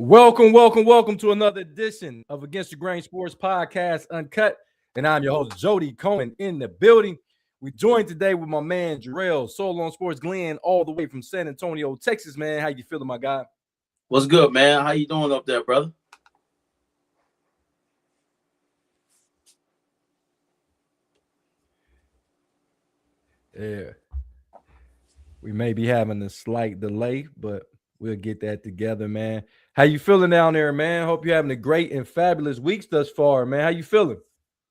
Welcome to another edition of Against the Grain Sports Podcast, Uncut. And I'm your host, Jody Cohen, in the building. We joined today with my man, Jarrell, Solo on Sports Glenn, all the way from San Antonio, Texas, man. How you feeling, my guy? What's good, man? How you doing up there, brother? Yeah. We may be having a slight delay, but we'll get that together, man. How you feeling down there, man? Hope you're having a great and fabulous weeks thus far, man. How you feeling?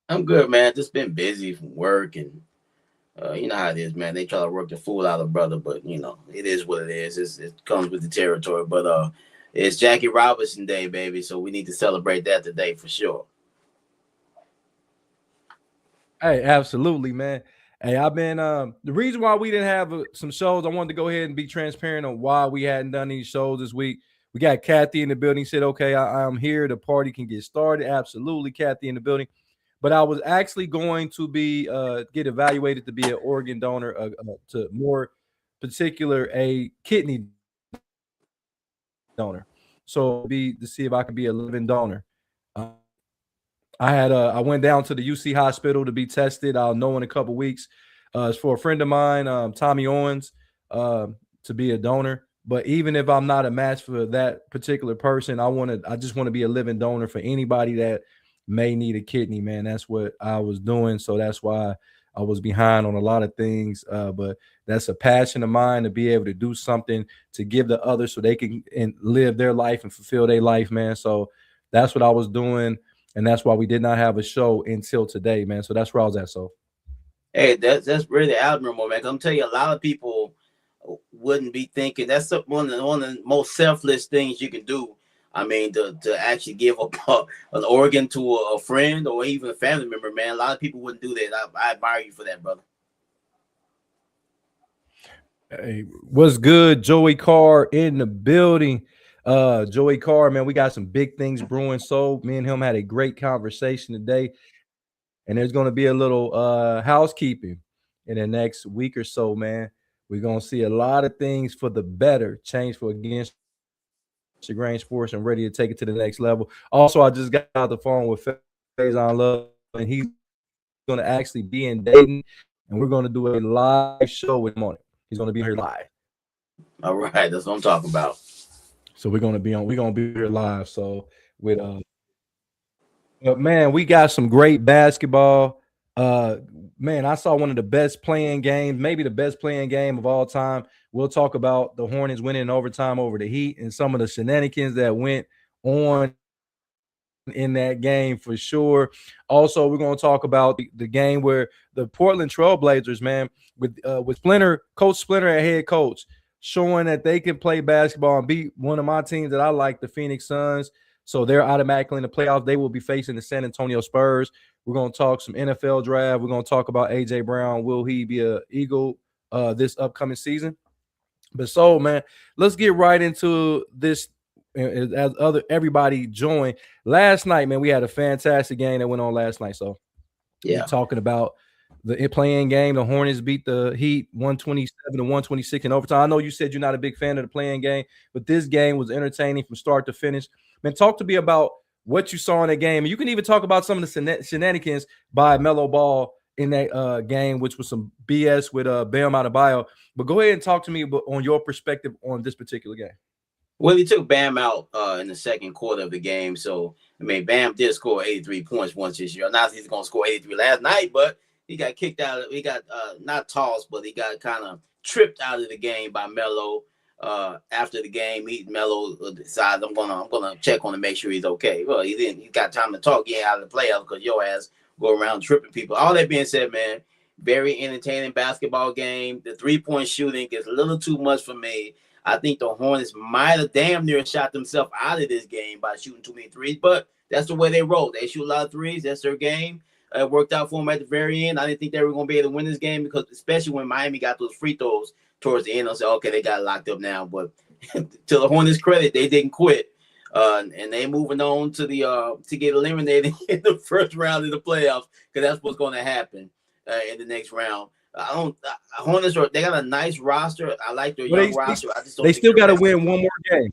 I'm good, man. Just been busy from work, and you know how it is, man. They try to work the fool out of brother, but you know it is what it is. It comes with the territory. But it's Jackie Robinson Day, baby. So we need to celebrate that today for sure. Hey, absolutely, man. Hey, I've been the reason why we didn't have some shows. I wanted to go ahead and be transparent on why we hadn't done any shows this week. We got Kathy in the building. Said, okay, I'm here. The party can get started. Absolutely, Kathy in the building. But I was actually going to be get evaluated to be an organ donor, to more particular a kidney donor. So be to see if I could be a living donor. I went down to the UC hospital to be tested. I'll know in a couple weeks. It's for a friend of mine, Tommy Owens, to be a donor. But even if I'm not a match for that particular person, I just want to be a living donor for anybody that may need a kidney, man. That's what I was doing. So that's why I was behind on a lot of things. But that's a passion of mine to be able to do something to give the others so they can live their life and fulfill their life, man. So that's what I was doing. And that's why we did not have a show until today, man. So that's where I was at. So, hey, that's really admirable, man. I'm telling you, a lot of people wouldn't be thinking that's one of the most selfless things you can do. I mean, to actually give an organ to a friend or even a family member, man. A lot of people wouldn't do that. I admire you for that, brother. Hey, what's good? Joey Carr in the building. Joey Carr, man, we got some big things brewing. So me and him had a great conversation today. And there's going to be a little housekeeping in the next week or so, man. We're going to see a lot of things for the better change for Against the Grain Sports and ready to take it to the next level. Also, I just got off the phone with Faison Love, and he's going to actually be in Dayton, and we're going to do a live show with him on it. He's going to be here live. All right, that's what I'm talking about. So we're going to be here live. So with man, we got some great basketball. Man, I saw one of the best playing games, maybe the best playing game of all time. We'll talk about the Hornets winning in overtime over the Heat and some of the shenanigans that went on in that game for sure. Also, we're going to talk about the game where the Portland Trailblazers, man, with Coach Splinter at head coach, showing that they can play basketball and beat one of my teams that I like, the Phoenix Suns. So they're automatically in the playoffs. They will be facing the San Antonio Spurs. We're going to talk some NFL draft. We're going to talk about A.J. Brown. Will he be an Eagle this upcoming season? But so, man, let's get right into this as everybody joined. Last night, man, we had a fantastic game that went on last night. So yeah, talking about the playing game. The Hornets beat the Heat 127 to 126 in overtime. I know you said you're not a big fan of the playing game, but this game was entertaining from start to finish. Man, talk to me about what you saw in that game. You can even talk about some of the shenanigans by Melo Ball in that game, which was some BS with Bam Adebayo. But go ahead and talk to me on your perspective on this particular game. Well, he took Bam out in the second quarter of the game. So, I mean, Bam did score 83 points once this year. Not that he's going to score 83 last night, but he got kicked out. He got not tossed, but he got kind of tripped out of the game by Melo. After the game, Melo decides I'm gonna check on him, make sure he's okay. Well, he didn't. He got time to talk. He ain't out of the playoffs because your ass go around tripping people. All that being said, man, very entertaining basketball game. The 3-point shooting is a little too much for me. I think the Hornets might have damn near shot themselves out of this game by shooting too many threes, but that's the way they roll. They shoot a lot of threes. That's their game. It worked out for them at the very end. I didn't think they were going to be able to win this game because, especially when Miami got those free throws towards the end, I said, okay, they got locked up now. But to the Hornets' credit, they didn't quit, and they moving on to the to get eliminated in the first round of the playoffs because that's what's going to happen in the next round. Hornets they got a nice roster. I like their young roster. I just don't. They still got to win one more game.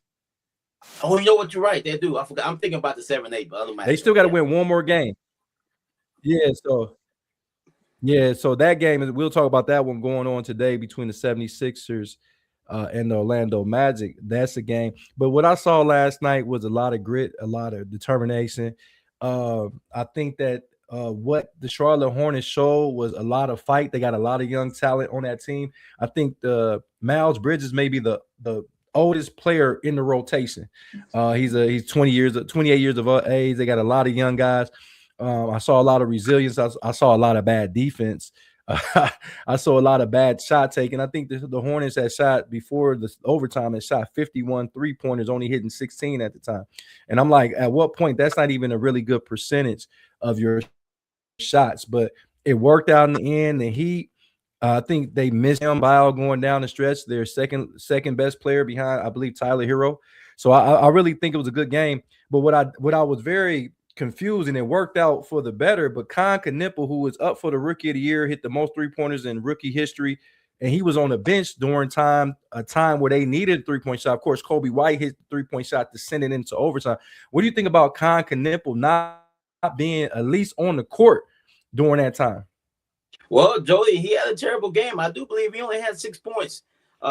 Oh, you know what? You're right. They do. I forgot. I'm thinking about the 7-8, but other they still got to win one more game. Yeah. So that game is. We'll talk about that one going on today between the 76ers and the Orlando Magic. That's a game. But what I saw last night was a lot of grit, a lot of determination. I think that. What the Charlotte Hornets showed was a lot of fight. They got a lot of young talent on that team. I think the Miles Bridges may be the oldest player in the rotation. He's 28 years of age. They got a lot of young guys. I saw a lot of resilience. I saw a lot of bad defense. I saw a lot of bad shot taking. I think the Hornets had shot before the overtime and shot 51 3-pointers, only hitting 16 at the time. And I'm like, at what point? That's not even a really good percentage of your shots, but it worked out in the end. The Heat, I think they missed him by going down the stretch. Their second best player behind, I believe, Tyler Hero. So I really think it was a good game. But what I was very confused, and it worked out for the better. But Con Knipple, who was up for the Rookie of the Year, hit the most 3-pointers in rookie history, and he was on the bench during a time where they needed a 3-point shot. Of course, Kobe White hit the 3-point shot to send it into overtime. What do you think about Con Knipple not being at least on the court during that time? Well, Jody, he had a terrible game. I do believe he only had 6 points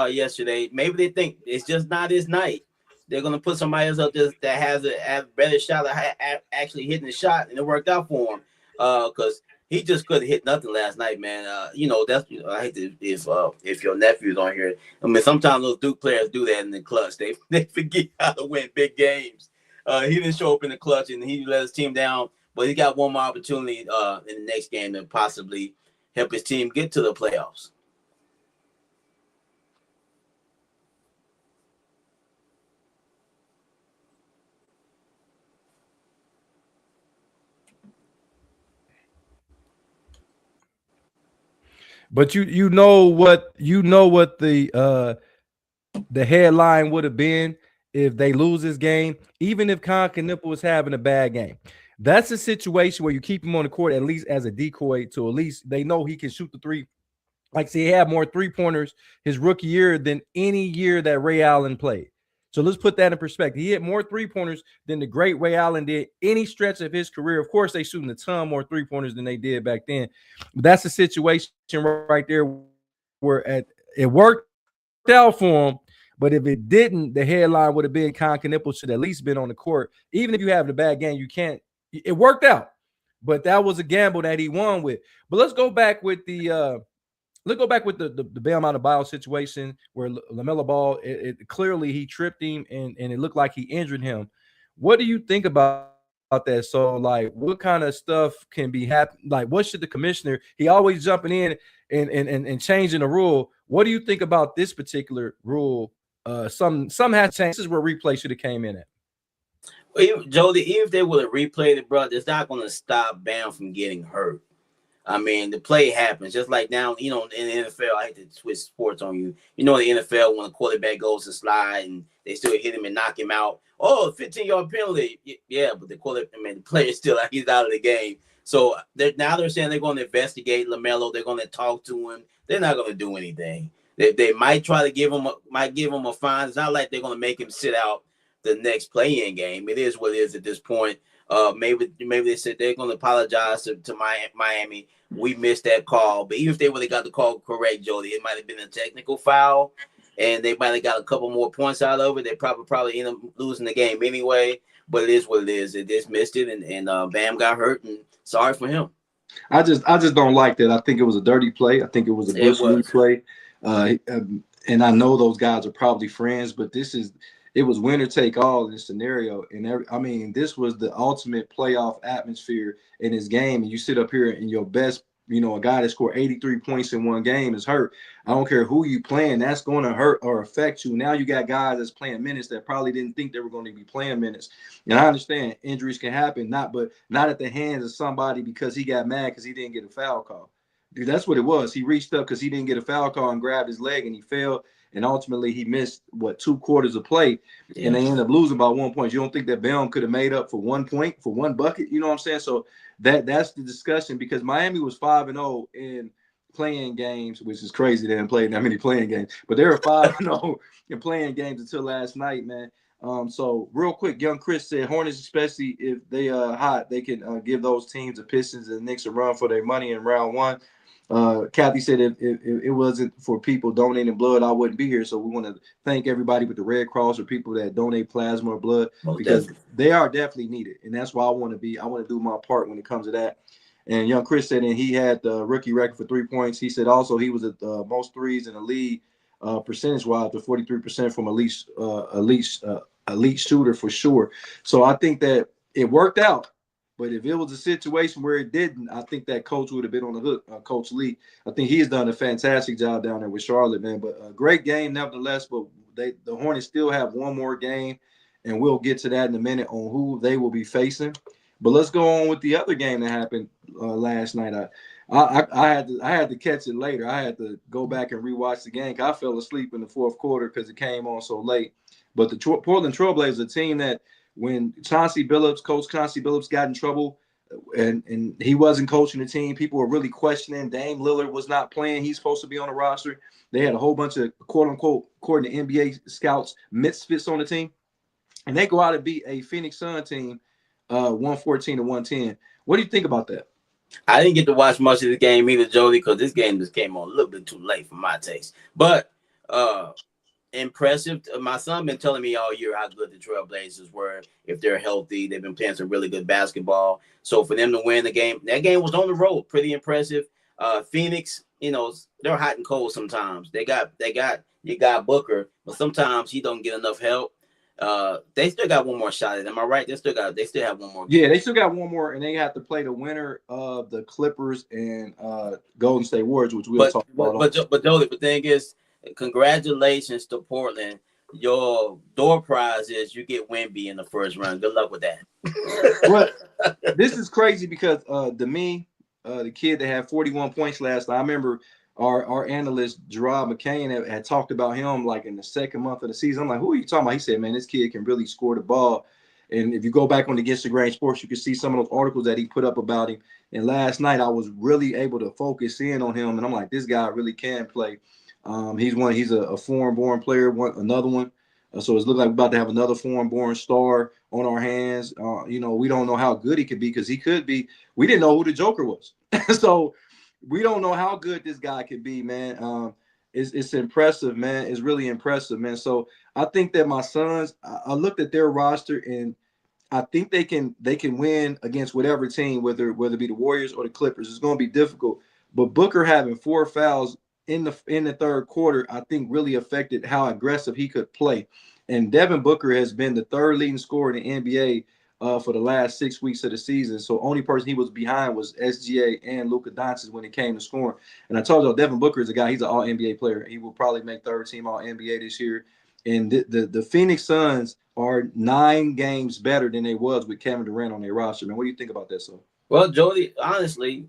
yesterday. Maybe they think it's just not his night. They're going to put somebody else up there that has a better shot at actually hitting the shot, and it worked out for him because he just couldn't hit nothing last night, man. That's I hate to if your nephew's on here. I mean, sometimes those Duke players do that in the clutch. They forget how to win big games. He didn't show up in the clutch, and he let his team down. But he got one more opportunity in the next game to possibly help his team get to the playoffs. But you know what the headline would have been if they lose this game, even if Con Knipple was having a bad game. That's a situation where you keep him on the court at least as a decoy to at least they know he can shoot the three. Like, see, he had more 3-pointers his rookie year than any year that Ray Allen played. So let's put that in perspective. He hit more 3-pointers than the great Ray Allen did any stretch of his career. Of course, they shooting a ton more 3-pointers than they did back then. But that's a situation right there where it worked out for him. But if it didn't, the headline would have been Con Knipple should at least been on the court. Even if you have the bad game, you can't. It worked out. But that was a gamble that he won with. But let's go back with the Bam Adebayo situation where LaMelo Ball, it clearly he tripped him and it looked like he injured him. What do you think about that? So, like, what kind of stuff can be happening? Like, what should the commissioner? He always jumping in and changing the rule. What do you think about this particular rule? Some have changed. This is where replay should have came in at. Well, Jody, even if they would have replayed it, bro, it's not going to stop Bam from getting hurt. I mean, the play happens. Just like now, in the NFL, I hate to switch sports on you. In the NFL, when a quarterback goes to slide and they still hit him and knock him out, 15-yard penalty. Yeah, but the player is still he's out of the game. So now they're saying they're going to investigate LaMelo. They're going to talk to him. They're not going to do anything. They might try to give him a fine. It's not like they're going to make him sit out the next play-in game. It is what it is at this point. Maybe they said they're going to apologize to Miami. We missed that call, but even if they would have got the call correct, Jody, it might have been a technical foul, and they might have got a couple more points out of it. They probably end up losing the game anyway. But it is what it is. They just missed it, and Bam got hurt, and sorry for him. I just don't like that. I think it was a dirty play. I think it was a It Bush League was. play. And I know those guys are probably friends, but it was winner take all in this scenario. And I mean, this was the ultimate playoff atmosphere in this game. And you sit up here and your best, a guy that scored 83 points in one game is hurt. I don't care who you playing, that's going to hurt or affect you. Now you got guys that's playing minutes that probably didn't think they were going to be playing minutes. And I understand injuries can happen, but not at the hands of somebody because he got mad because he didn't get a foul call. Dude, that's what it was. He reached up because he didn't get a foul call and grabbed his leg and he fell. And ultimately, he missed, 2 quarters of play, and they ended up losing by 1 point. You don't think that Bam could have made up for 1 point, for one bucket? You know what I'm saying? So that's the discussion, because Miami was 5-0 in playing games, which is crazy. They haven't played that many playing games, but they were 5-0 in playing games until last night, man. So real quick, young Chris said Hornets, especially if they hot, they can give those teams, the Pistons and the Knicks, a run for their money in round one. Kathy said if it wasn't for people donating blood, I wouldn't be here. So we want to thank everybody with the Red Cross or people that donate plasma or blood, because they are definitely needed. And that's why I want to do my part when it comes to that. And young Chris said, and he had the rookie record for 3 points. He said also he was at the most threes in the league percentage-wise, to 43% from elite shooter for sure. So I think that it worked out. But if it was a situation where it didn't, I think that coach would have been on the hook, Coach Lee. I think he's done a fantastic job down there with Charlotte, man. But a great game nevertheless. But the Hornets still have one more game, and we'll get to that in a minute on who they will be facing. But let's go on with the other game that happened last night. I had to catch it later. I had to go back and rewatch the game because I fell asleep in the fourth quarter because it came on so late. But the Portland Trailblazers, a team that, when Coach Chauncey Billups got in trouble and he wasn't coaching the team, people were really questioning. Dame Lillard was not playing. He's supposed to be on the roster. They had a whole bunch of, quote unquote, according to NBA scouts, misfits on the team. And they go out and beat a Phoenix Sun team 114-110. What do you think about that? I didn't get to watch much of the game either, Jody, because this game just came on a little bit too late for my taste. But impressive. My son been telling me all year how good the Trailblazers were. If they're healthy, they've been playing some really good basketball. So for them to win the game, that game was on the road, pretty impressive. Phoenix, they're hot and cold sometimes. You got Booker, but sometimes he don't get enough help. They still got one more shot at it. Am I right? They still have one more game. Yeah, they still got one more, and they have to play the winner of the Clippers and Golden State Warriors, which we'll talk about. But Jody, the thing is, congratulations to Portland. Your door prize is you get Wemby in the first round. Good luck with that. Well, this is crazy because the kid that had 41 points last night, I remember our analyst Gerard McCain had talked about him like in the second month of the season. I'm like, who are you talking about? He said, man, this kid can really score the ball. And if you go back on the Against the Grain Sports, you can see some of those articles that he put up about him. And last night I was really able to focus in on him, and I'm like, this guy really can play. He's a foreign-born player, another one. So it's looking like we're about to have another foreign-born star on our hands. We don't know how good he could be, because he could be. We didn't know who the Joker was. So we don't know how good this guy could be, man. It's impressive, man. It's really impressive, man. So I think that my sons, I looked at their roster, and I think they can win against whatever team, whether it be the Warriors or the Clippers. It's going to be difficult. But Booker having 4 fouls in the third quarter, I think really affected how aggressive he could play. And Devin Booker has been the third leading scorer in the NBA for the last 6 weeks of the season. So only person he was behind was SGA and Luka Doncic when it came to scoring. And I told you, Devin Booker is a guy, he's an all-NBA player. He will probably make third team all-NBA this year. And the Phoenix Suns are 9 games better than they was with Kevin Durant on their roster. Man, what do you think about that, son? Well, Jody, honestly,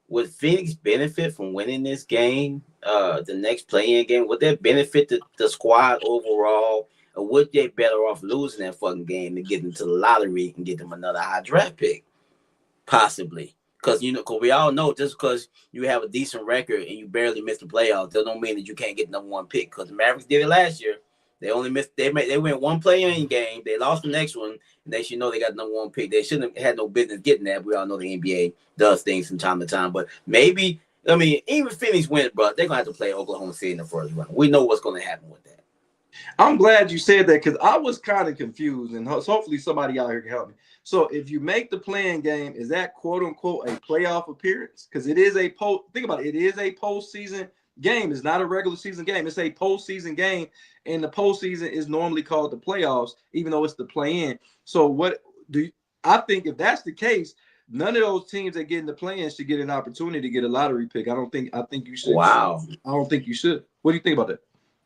would Phoenix benefit from winning this game, the next play-in game? Would that benefit the squad overall? Or would they better off losing that fucking game and getting into the lottery and get them another high draft pick? Possibly. Because we all know, just because you have a decent record and you barely miss the playoffs, that don't mean that you can't get number 1 pick. Because the Mavericks did it last year. They only missed. They went one play-in game. They lost the next one, and they should know they got the #1 pick. They shouldn't have had no business getting that. We all know the NBA does things from time to time, but maybe even if Phoenix wins, bro, they're gonna have to play Oklahoma City in the first round. We know what's gonna happen with that. I'm glad you said that because I was kind of confused, and hopefully somebody out here can help me. So if you make the play-in game, is that quote unquote a playoff appearance? Because it is a think about it, it is a postseason game. It's not a regular season game. It's a postseason game, and the postseason is normally called the playoffs, even though it's the play-in. So what do you, I think if that's the case, none of those teams that get in the play-in should get an opportunity to get a lottery pick. I think you should. Wow. I don't think you should. What do you think about that?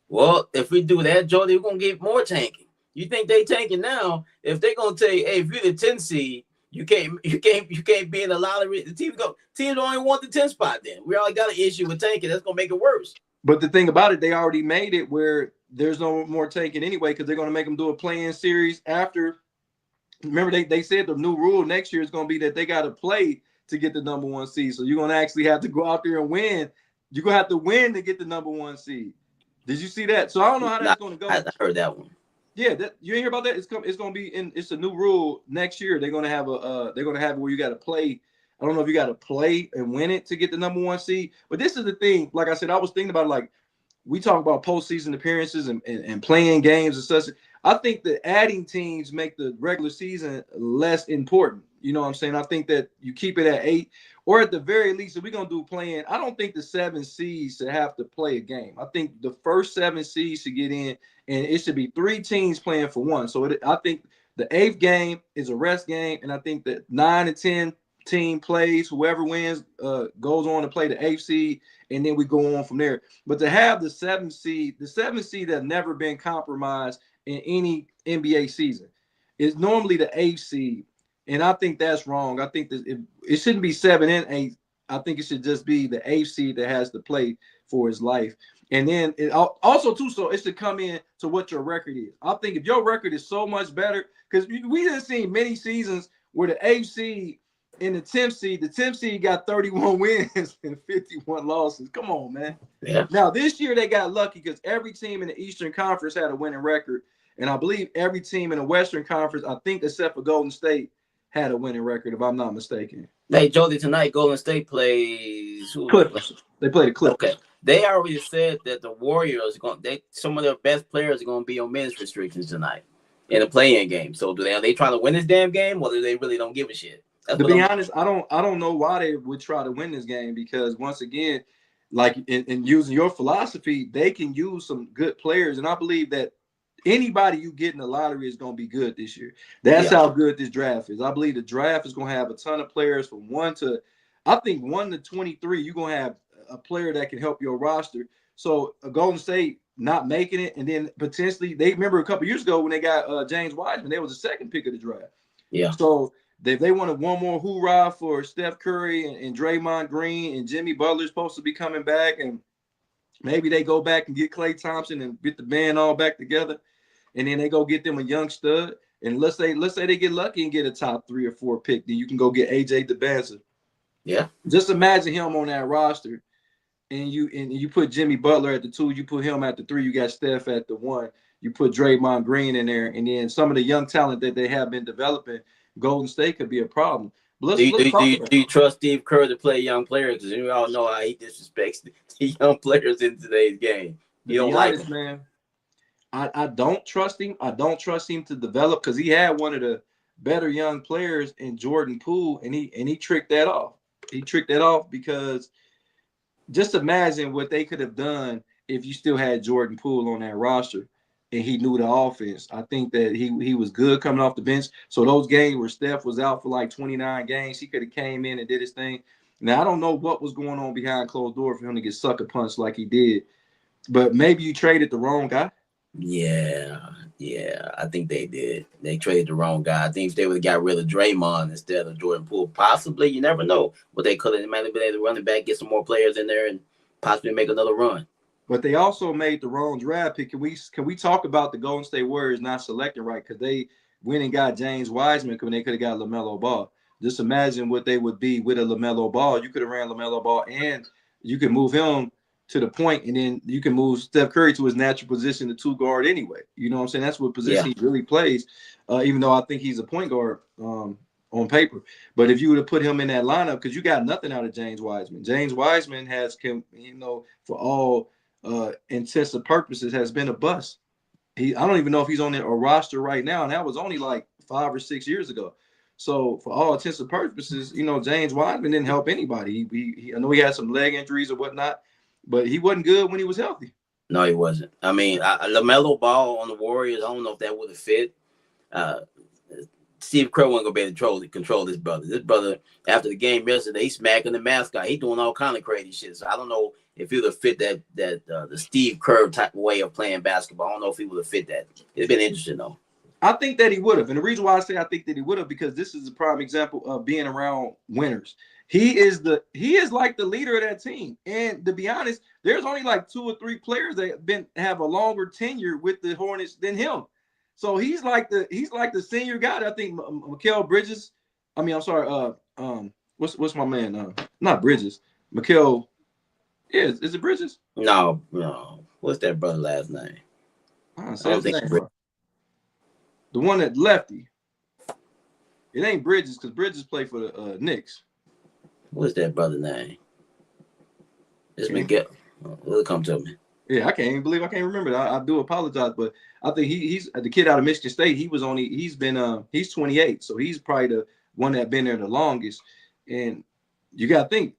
Well, if we do that, Jody, we're gonna get more tanking. You think they tanking now? If they're gonna tell you, hey, if you're the 10 seed, you can't be in the lottery. The teams don't even want the 10 spot. Then we already got an issue with tanking. That's gonna make it worse. But the thing about it, they already made it where there's no more tanking anyway, because they're gonna make them do a play-in series after. Remember, they said the new rule next year is gonna be that they got to play to get the #1 seed. So you're gonna actually have to go out there and win. You're gonna have to win to get the #1 seed. Did you see that? So I don't know how that's going to go. I heard that one. Yeah, you ain't hear about that? It's going to be in. It's a new rule next year. They're going to have it where you got to play. I don't know if you got to play and win it to get the #1 seed. But this is the thing. Like I said, I was thinking about like we talk about postseason appearances and playing games and such. I think that adding teams make the regular season less important. You know what I'm saying? I think that you keep it at 8, or at the very least, if we're going to do playing, I don't think the 7 seeds should have to play a game. I think the first 7 seeds should get in, and it should be 3 teams playing for one. So I think the 8th game is a rest game, and I think that 9 and 10 team plays. Whoever wins goes on to play the 8th seed, and then we go on from there. But to have the 7th seed has never been compromised in any NBA season. It's normally the 8th seed. And I think that's wrong. I think that it shouldn't be 7 and 8. I think it should just be the 8th seed that has to play for his life. And then it also too, so it should come in to what your record is. I think if your record is so much better, because we didn't see many seasons where the 8th seed and the 10th seed got 31 wins and 51 losses. Come on, man. Yeah. Now this year they got lucky because every team in the Eastern Conference had a winning record. And I believe every team in the Western Conference, I think except for Golden State, had a winning record, if I'm not mistaken. Hey, Jody, tonight Golden State plays Clippers. They play the Clippers. Okay. They already said that the Warriors some of their best players are going to be on minutes restrictions tonight in the play-in game. So are they trying to win this damn game, or do they really don't give a shit? To be honest, I don't know why they would try to win this game, because once again, like in using your philosophy, they can use some good players, and I believe that anybody you get in the lottery is going to be good this year. That's how good this draft is. I believe the draft is going to have a ton of players from 1 to 23. You're going to have a player that can help your roster. So a Golden State not making it, and then potentially they remember a couple years ago when they got James Wiseman, they was the 2nd pick of the draft. Yeah. So they wanted one more hoorah for Steph Curry and Draymond Green, and Jimmy Butler's supposed to be coming back, and maybe they go back and get Klay Thompson and get the band all back together. And then they go get them a young stud. And let's say they get lucky and get a top 3 or 4 pick. Then you can go get AJ DeBanza. Yeah. Just imagine him on that roster. And you put Jimmy Butler at the 2, you put him at the 3, you got Steph at the 1. You put Draymond Green in there, and then some of the young talent that they have been developing, Golden State could be a problem. But do you trust Steve Kerr to play young players? Because we all know how he disrespects the young players in today's game. You don't like him, man. I don't trust him. I don't trust him to develop, because he had one of the better young players in Jordan Poole, and he tricked that off. He tricked that off because just imagine what they could have done if you still had Jordan Poole on that roster and he knew the offense. I think that he was good coming off the bench. So those games where Steph was out for like 29 games, he could have came in and did his thing. Now, I don't know what was going on behind closed door for him to get sucker punched like he did, but maybe you traded the wrong guy. Yeah, I think they did. They traded the wrong guy. I think if they would have got rid of Draymond instead of Jordan Poole, possibly, you never know what they could have. They might have been able to run it back, get some more players in there, and possibly make another run. But they also made the wrong draft pick. Can we talk about the Golden State Warriors not selecting right? Because they went and got James Wiseman when they could have got LaMelo Ball. Just imagine what they would be with a LaMelo Ball. You could have ran LaMelo Ball, and you could move him to the point, and then you can move Steph Curry to his natural position, the 2 guard anyway. You know what I'm saying? That's what position he really plays, even though I think he's a point guard on paper. But if you would have put him in that lineup, because you got nothing out of James Wiseman. James Wiseman has, for all intents and purposes, has been a bust. I don't even know if he's on a roster right now, and that was only like 5 or 6 years ago. So for all intents and purposes, James Wiseman didn't help anybody. I know he had some leg injuries or whatnot, but he wasn't good when he was healthy. No, he wasn't. I mean, LaMelo Ball on the Warriors, I don't know if that would have fit. Steve Kerr wasn't going to be able to control this brother. This brother, after the game yesterday, he's smacking the mascot. He's doing all kind of crazy shit. So I don't know if he would have fit that the Steve Kerr type of way of playing basketball. I don't know if he would have fit that. It's been interesting, though. I think that he would have. And the reason why I say I think that he would have, because this is a prime example of being around winners. He is like the leader of that team. And to be honest, there's only like 2 or 3 players that have a longer tenure with the Hornets than him. So he's like the senior guy. I think Mikal Bridges. I mean, I'm sorry. What's my man? Not Bridges. Mikal. Yeah, is it Bridges? No. What's that brother last name? I don't think Bridges. The one that lefty. It ain't Bridges, because Bridges played for the Knicks. What's that brother name? It's Miguel. It'll come to me. Yeah, I can't even believe I can't remember that. I do apologize, but I think he's the kid out of Michigan State. He's 28, so he's probably the one that been there the longest. And you got to think,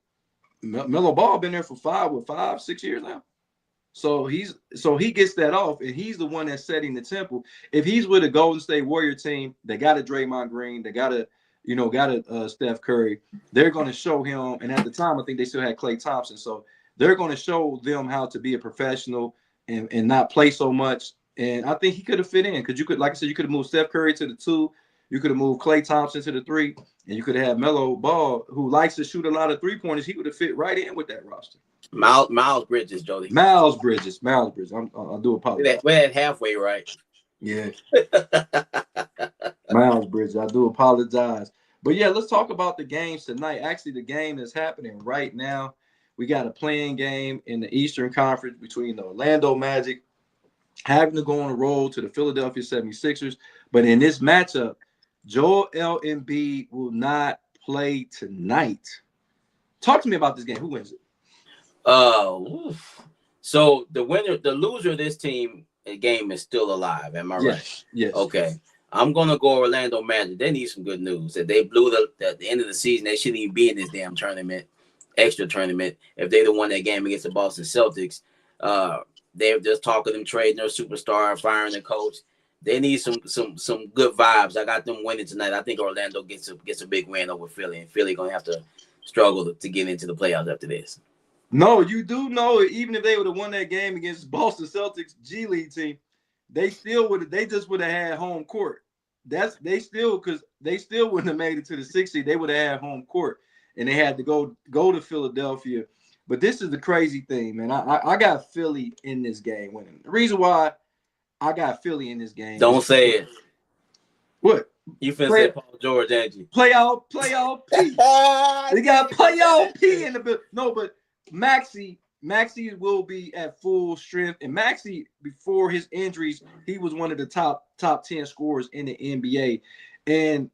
Melo Ball been there for 5, 6 years now. So he gets that off, and he's the one that's setting the tempo. If he's with a Golden State Warrior team, they got a Draymond Green, they got a Steph Curry. They're going to show him, and at the time, I think they still had Klay Thompson. So they're going to show them how to be a professional and not play so much. And I think he could have fit in, because you could, like I said, you could have moved Steph Curry to the 2, you could have moved Klay Thompson to the 3, and you could have had Melo Ball, who likes to shoot a lot of 3-pointers. He would have fit right in with that roster. Miles Bridges, Jody. Miles Bridges. I do apologize. We're at halfway, right? Yeah. Miles Bridges. I do apologize. But yeah, let's talk about the games tonight. Actually, the game is happening right now. We got a playing game in the Eastern Conference between the Orlando Magic having to go on a roll to the Philadelphia 76ers. But in this matchup, Joel Embiid will not play tonight. Talk to me about this game. Who wins it? So the loser of this game is still alive. Am I right? Yes. Okay. I'm gonna go Orlando Magic. They need some good news. That they blew at the end of the season. They shouldn't even be in this damn extra tournament. If they won that game against the Boston Celtics, they're just talking them trading their superstar, firing the coach. They need some good vibes. I got them winning tonight. I think Orlando gets a big win over Philly, and Philly gonna have to struggle to get into the playoffs after this. No, you do know, even if they would have won that game against Boston Celtics G League team, they just would have had home court. They still wouldn't have made it to the 6th seed. They would have had home court, and they had to go to Philadelphia. But this is the crazy thing, man. I got Philly in this game winning. The reason why I got Philly in this game. Don't say it. What? You finna say Paul George, ain't you? Playoff P. They got playoff P in the building. No, but Maxey will be at full strength. And Maxey, before his injuries, he was one of the top 10 scorers in the NBA. And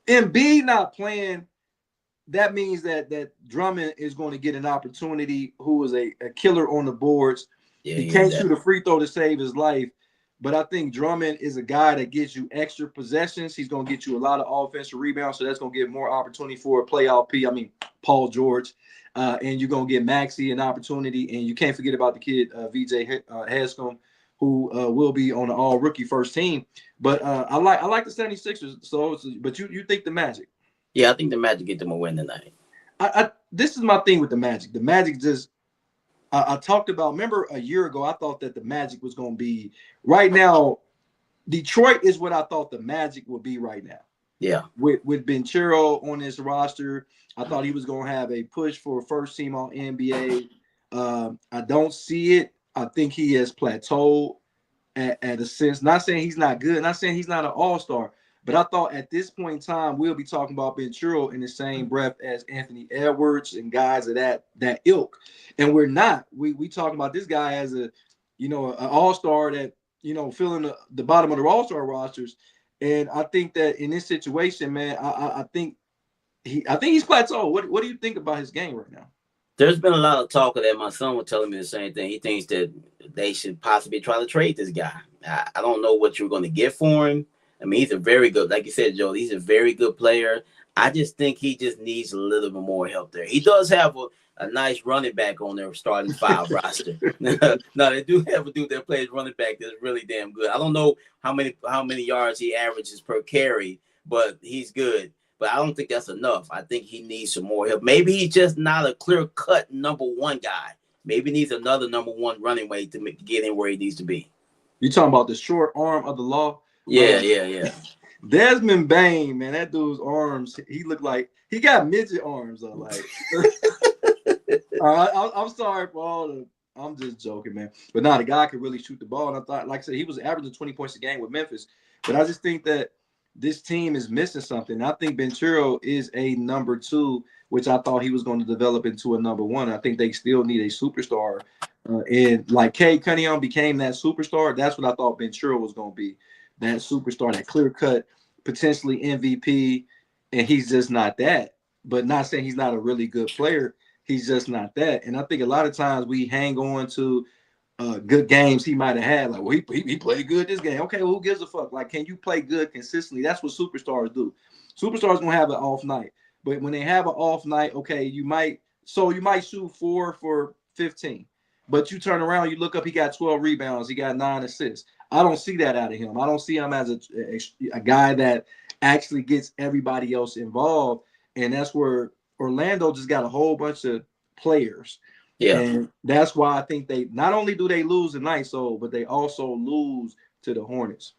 Embiid not playing, that means that Drummond is going to get an opportunity, who is a killer on the boards. Yeah, he can't shoot a free throw to save his life. But I think Drummond is a guy that gets you extra possessions. He's going to get you a lot of offensive rebounds, so that's going to give more opportunity for a playoff P. I mean, Paul George. And you're going to get Maxey an opportunity. And you can't forget about the kid, VJ Hanscom, who will be on the all-rookie first team. But I like the 76ers. But you think the Magic? Yeah, I think the Magic get them a win tonight. This is my thing with the Magic. The Magic just I talked about, remember a year ago, I thought that the Magic was going to be right now. Detroit is what I thought the Magic would be right now. Yeah. With Banchero on his roster, I thought he was going to have a push for first team on NBA. I don't see it. I think he has plateaued at a sense. Not saying he's not good. Not saying he's not an all-star. But I thought at this point in time, we'll be talking about Ventura in the same breath as Anthony Edwards and guys of that ilk. And we're not. We talking about this guy as a, an all-star that, filling the bottom of the all-star rosters. And I think that in this situation, man, I think he's plateaued. What do you think about his game right now? There's been a lot of talk of that. My son was telling me the same thing. He thinks that they should possibly try to trade this guy. I don't know what you're going to get for him. I mean, he's a very good, like you said, Joe, he's a very good player. I just think he just needs a little bit more help there. He does have a nice running back on their starting 5 roster. No, they do have a dude that plays running back that's really damn good. I don't know how many yards he averages per carry, but he's good. But I don't think that's enough. I think he needs some more help. Maybe he's just not a clear-cut number 1 guy. Maybe he needs another number 1 running mate to get him where he needs to be. You talking about the short arm of the law? Yeah. Desmond Bain, man, that dude's arms, he looked like he got midget arms though. Like, I'm sorry for all the. I'm just joking, man. But the guy could really shoot the ball. And I thought, like I said, he was averaging 20 points a game with Memphis. But I just think that this team is missing something. I think Ventura is a number 2, which I thought he was going to develop into a number 1. I think they still need a superstar. And like Cade Cunningham became that superstar, that's what I thought Ventura was going to be. That superstar, that clear-cut, potentially MVP, and he's just not that. But not saying he's not a really good player. He's just not that. And I think a lot of times we hang on to good games he might have had. Like, well, he played good this game. Okay, well, who gives a fuck? Like, can you play good consistently? That's what superstars do. Superstars gonna have an off night. But when they have an off night, okay, you might shoot 4 for 15. But you turn around, you look up, he got 12 rebounds, he got 9 assists. I don't see that out of him. I don't see him as a guy that actually gets everybody else involved. And that's where Orlando just got a whole bunch of players. Yeah. And that's why I think they not only do they lose tonight, but they also lose to the Hornets.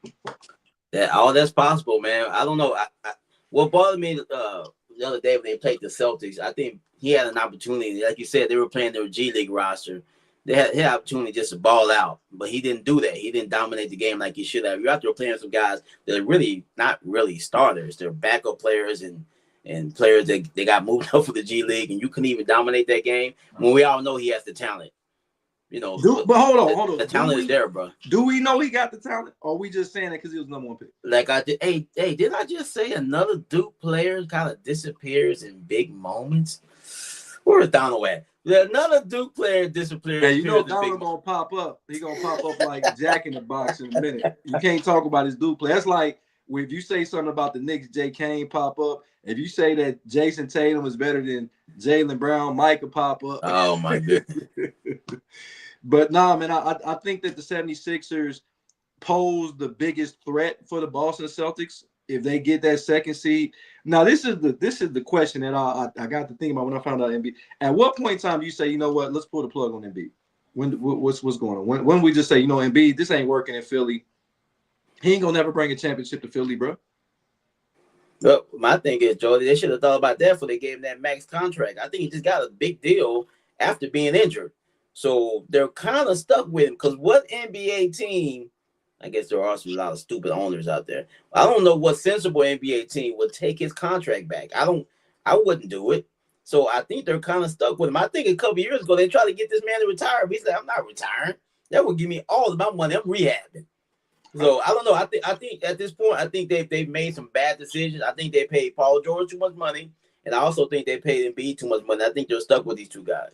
That's possible, man. I don't know. What bothered me the other day when they played the Celtics, I think he had an opportunity. Like you said, they were playing their G League roster. They had an opportunity just to ball out, but he didn't do that. He didn't dominate the game like he should have. You're out there playing some guys that are really not really starters. They're backup players and players that they got moved up for the G League, and you couldn't even dominate that game when we all know he has the talent. But hold on. The talent is there, bro. Do we know he got the talent, or are we just saying it because he was number 1 pick? Like I did. Hey, did I just say another Duke player kind of disappears in big moments? Where's Donald at? Another Duke player disappears. Hey, Donald gonna pop up. He gonna pop up like Jack in the Box in a minute. You can't talk about his Duke play. That's like if you say something about the Knicks, Jay Kane pop up. If you say that Jason Tatum is better than Jaylen Brown, Mike will pop up. Oh, my goodness. But man, I think that the 76ers pose the biggest threat for the Boston Celtics if they get that 2nd seed. Now, this is the question that I got to think about when I found out Embiid. At what point in time do you say, you know what, let's pull the plug on Embiid? What's going on? When we just say, Embiid, this ain't working in Philly. He ain't gonna never bring a championship to Philly, bro. Well, my thing is, Jordy, they should have thought about that before they gave him that max contract. I think he just got a big deal after being injured. So they're kind of stuck with him because what NBA team, I guess there are a lot of stupid owners out there. I don't know what sensible NBA team would take his contract back. I wouldn't do it. So I think they're kind of stuck with him. I think a couple years ago, they tried to get this man to retire. But he said, I'm not retiring. That would give me all of my money. I'm rehabbing. So I don't know. I think at this point, I think they've made some bad decisions. I think they paid Paul George too much money, and I also think they paid Embiid too much money. I think they're stuck with these 2 guys.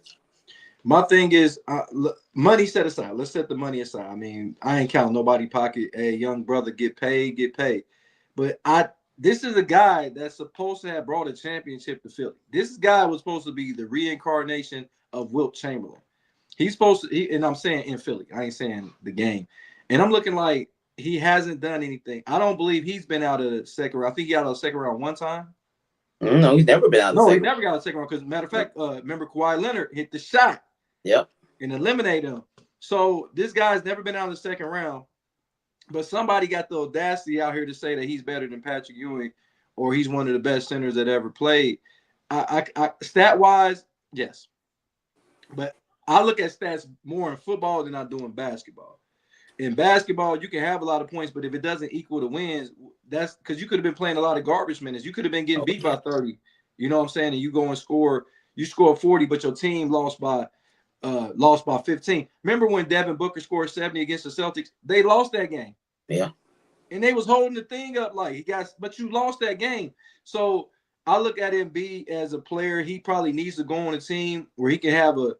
My thing is, money set aside. Let's set the money aside. I mean, I ain't counting nobody pocket. Hey, young brother, get paid. But this is a guy that's supposed to have brought a championship to Philly. This guy was supposed to be the reincarnation of Wilt Chamberlain. He's supposed to, and I'm saying in Philly. I ain't saying the game. And I'm looking like he hasn't done anything. I don't believe he's been out of the 2nd round. I think he got out of the 2nd round 1 time. No, he's never been out of the 2nd round. No, he never got out of the 2nd round because, matter of fact, remember Kawhi Leonard hit the shot. Yep. And eliminate him. So this guy's never been out of the 2nd round. But somebody got the audacity out here to say that he's better than Patrick Ewing or he's one of the best centers that ever played. Stat-wise, yes. But I look at stats more in football than I do in basketball. in basketball, you can have a lot of points, but if it doesn't equal the wins, that's because you could have been playing a lot of garbage minutes. You could have been getting beat by 30. You know what I'm saying? And you go and you score 40, but your team lost by 15. Remember when Devin Booker scored 70 against the Celtics? They lost that game. Yeah. And they was holding the thing up like but you lost that game. So I look at Embiid as a player. He probably needs to go on a team where he can have a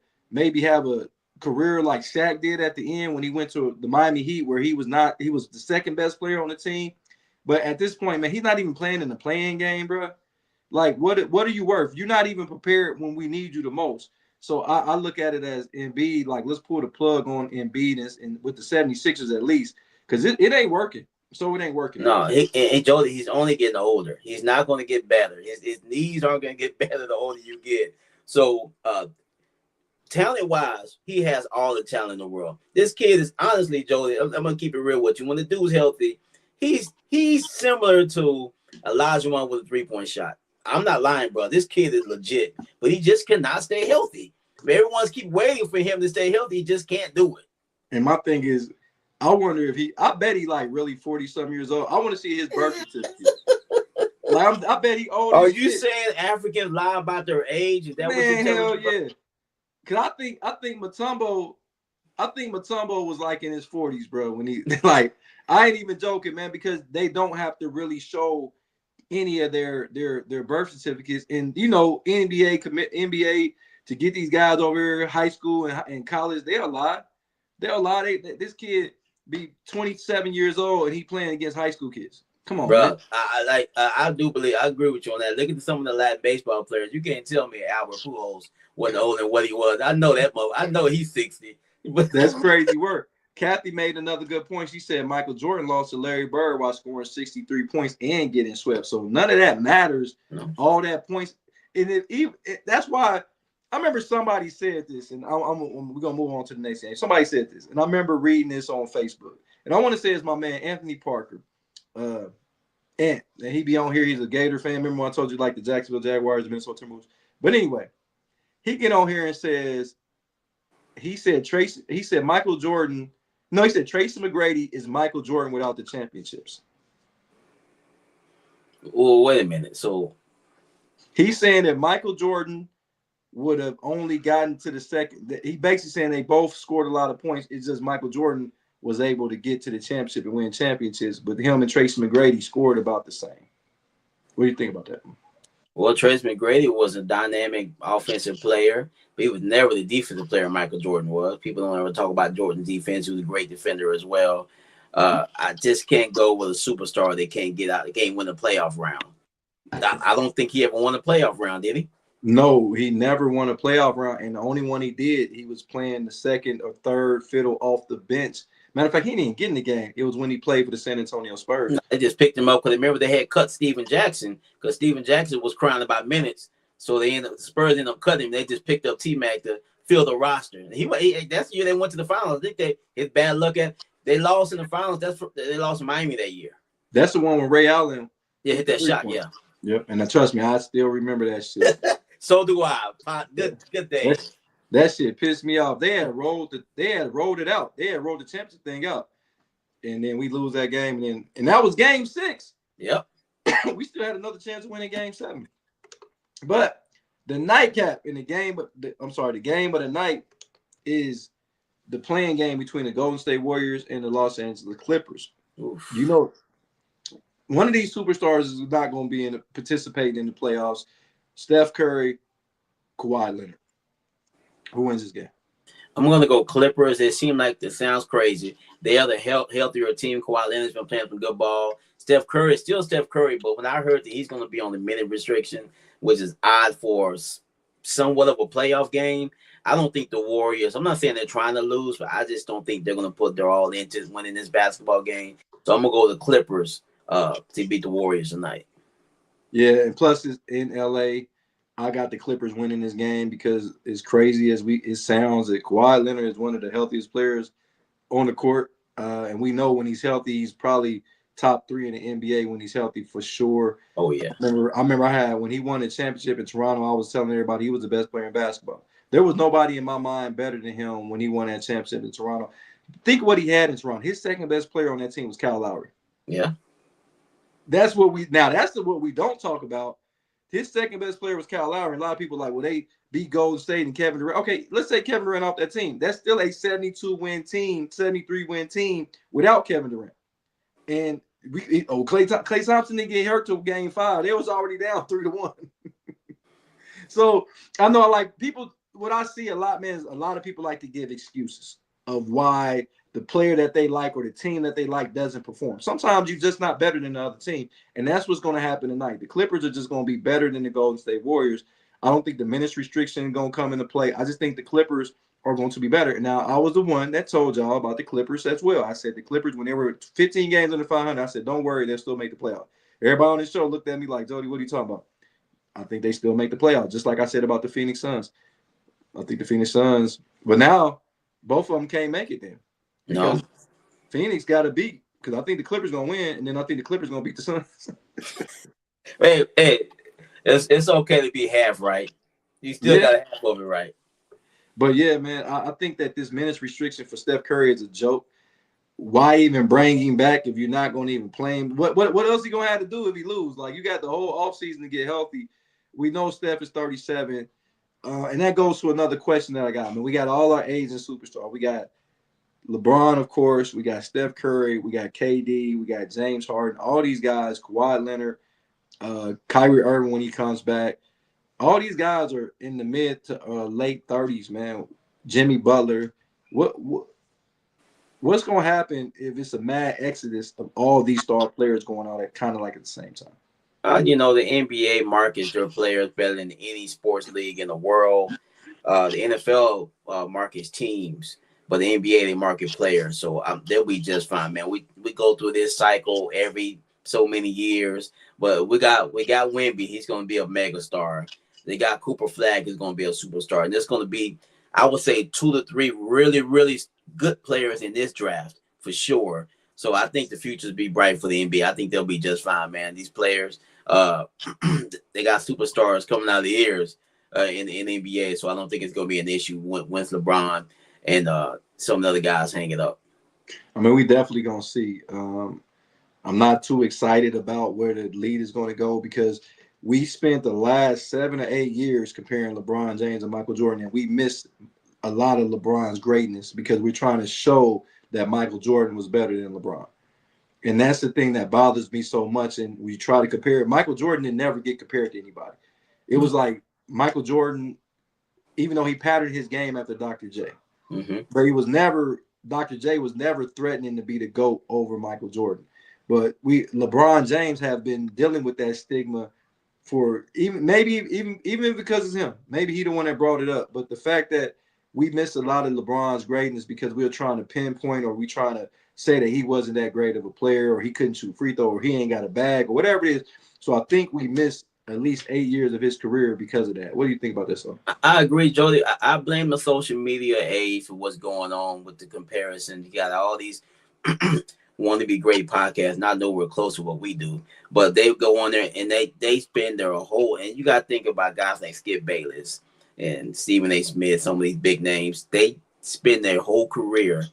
career like Shaq did at the end when he went to the Miami Heat, where he was the second best player on the team. But at this point, man, he's not even playing in the playing game, bro. Like, what are you worth? You're not even prepared when we need you the most. So I look at it as Embiid, like, let's pull the plug on Embiid and with the 76ers at least, because it ain't working. So it ain't working. No, and Jody, he's only getting older. He's not going to get better. His knees aren't going to get better the older you get. So, talent-wise, he has all the talent in the world. This kid is honestly, Jody, I'm going to keep it real with you. When the dude's healthy, he's similar to Elijah Wan with a three-point shot. I'm not lying, bro. This kid is legit, but he just cannot stay healthy. Everyone's keep waiting for him to stay healthy. He just can't do it. And my thing is, I wonder if I bet he like really 40-something years old. I want to see his birth certificate. I bet he old. Are you saying Africans lie about their age? Is that what you're telling me? Yeah. Cause I think Mutombo was like in his 40s, bro. When he like, I ain't even joking, man, because they don't have to really show any of their birth certificates. And you know, NBA to get these guys over here, high school and college, they'll lie. This kid be 27 years old and he playing against high school kids. Come on, bro. Man. I do believe I agree with you on that. Look at some of the Latin baseball players. You can't tell me Albert Pujols wasn't older than what he was. I know that. I know he's 60. But that's crazy work. Kathy made another good point. She said Michael Jordan lost to Larry Bird while scoring 63 points and getting swept. So none of that matters. No. All that points, and that's why. I remember somebody said this, and we're gonna move on to the next game. Somebody said this, and I remember reading this on Facebook. And I want to say it's my man Anthony Parker, and he be on here. He's a Gator fan. Remember when I told you like the Jacksonville Jaguars, the Minnesota Timberwolves? But anyway, he get on here and says, he said Michael Jordan. No, he said Tracy McGrady is Michael Jordan without the championships. Well, wait a minute. So he's saying that Michael Jordan would have only gotten to the second. He basically saying they both scored a lot of points. It's just Michael Jordan was able to get to the championship and win championships, but him and Tracy McGrady scored about the same. What do you think about that? Well, Tracy McGrady was a dynamic offensive player, but he was never the defensive player Michael Jordan was. People don't ever talk about Jordan's defense. He was a great defender as well. I just can't go with a superstar that can't get out. They can't win a playoff round. I don't think he ever won a playoff round, did he? No, he never won a playoff round, and the only one he did, he was playing the second or third fiddle off the bench. Matter of fact, he didn't even get in the game. It was when he played for the San Antonio Spurs. No, they just picked him up because remember they had cut Steven Jackson because Steven Jackson was crying about minutes, so the Spurs ended up cutting him. They just picked up T-Mac to fill the roster. That's the year they went to the finals. I think his bad luck they lost in the finals. They lost to Miami that year. That's the one when Ray Allen hit that shot. Yeah. Yep, and trust me, I still remember that shit. So do I. Good day. That shit pissed me off. They had rolled it out. They had rolled the championship thing out. And then we lose that game. And that was game 6. Yep. We still had another chance of winning game 7. But the nightcap in the game, the game of the night is the playing game between the Golden State Warriors and the Los Angeles Clippers. Oof. You know, one of these superstars is not going to be participating in the playoffs. Steph Curry, Kawhi Leonard. Who wins this game? I'm going to go Clippers. It seems like it sounds crazy. They are the healthier team. Kawhi Leonard's been playing some good ball. Steph Curry is still Steph Curry, but when I heard that he's going to be on the minute restriction, which is odd for somewhat of a playoff game, I don't think the Warriors, I'm not saying they're trying to lose, but I just don't think they're going to put their all into winning this basketball game. So I'm going to go with the Clippers to beat the Warriors tonight. Yeah, and plus it's in LA. I got the Clippers winning this game because as crazy as it sounds, that Kawhi Leonard is one of the healthiest players on the court. And we know when he's healthy, he's probably top 3 in the NBA when he's healthy for sure. Oh, yeah. I remember when he won the championship in Toronto, I was telling everybody he was the best player in basketball. There was nobody in my mind better than him when he won that championship in Toronto. Think what he had in Toronto. His second best player on that team was Kyle Lowry. Yeah. That's what what we don't talk about. His second best player was Kyle Lowry. And a lot of people are like, well, they beat Golden State and Kevin Durant. Okay, let's say Kevin Durant off that team. That's still a 72-win team, 73-win team without Kevin Durant. And Klay Thompson didn't get hurt till game 5. They was already down 3-1. So I know, like, people, what I see a lot, man, is a lot of people like to give excuses of why the player that they like or the team that they like doesn't perform. Sometimes you're just not better than the other team, and that's what's going to happen tonight. The Clippers are just going to be better than the Golden State Warriors. I don't think the minutes restriction is going to come into play. I just think the Clippers are going to be better. Now, I was the one that told y'all about the Clippers as well. I said the Clippers, when they were 15 games under 500, I said, don't worry, they'll still make the playoff. Everybody on this show looked at me like, Jody, what are you talking about? I think they still make the playoff, just like I said about the Phoenix Suns. I think the Phoenix Suns, but now both of them can't make it then. Because No. Phoenix got to beat, because I think the Clippers going to win, and then I think the Clippers going to beat the Suns. Hey, it's okay to be half right. You still got half of it right. But yeah, man, I think that this minutes restriction for Steph Curry is a joke. Why even bring him back if you're not going to even play him? What else he going to have to do if he lose? Like, you got the whole offseason to get healthy. We know Steph is 37. And that goes to another question that I got. I mean, we got all our aging superstars. We got LeBron, of course. We got Steph Curry. We got KD. We got James Harden. All these guys, Kawhi Leonard, Kyrie Irving when he comes back. All these guys are in the mid to late 30s, man. Jimmy Butler. What's going to happen if it's a mad exodus of all these star players going on at kind of like at the same time? The NBA markets their players better than any sports league in the world. The NFL markets teams, but the NBA they market players. So they'll be just fine, man. We go through this cycle every so many years, but we got Wemby. He's going to be a mega star. They got Cooper Flag. He's going to be a superstar, and there's going to be, I would say, 2 to 3 really, really good players in this draft for sure. So I think the future will be bright for the NBA. I think they'll be just fine, man. These players. They got superstars coming out of the ears in the NBA, so I don't think it's going to be an issue once LeBron and some of the other guys hang it up. I mean, we definitely going to see. I'm not too excited about where the lead is going to go because we spent the last 7 or 8 years comparing LeBron James and Michael Jordan, and we missed a lot of LeBron's greatness because we're trying to show that Michael Jordan was better than LeBron. And that's the thing that bothers me so much. And we try to compare it. Michael Jordan didn't never get compared to anybody. It was like Michael Jordan, even though he patterned his game after Dr. J, but Dr. J was never threatening to be the GOAT over Michael Jordan. But LeBron James have been dealing with that stigma for even because it's him. Maybe he the one that brought it up. But the fact that we missed a lot of LeBron's greatness because we were trying to pinpoint or we trying to say that he wasn't that great of a player or he couldn't shoot free throw or he ain't got a bag or whatever it is. So I think we missed at least 8 years of his career because of that. What do you think about this, though? I agree, Jody. I blame the social media age for what's going on with the comparison. You got all these want to be great podcasts, not nowhere close to what we do, but they go on there and they spend their whole, and you got to think about guys like Skip Bayless and Stephen A. Smith, some of these big names. They spend their whole career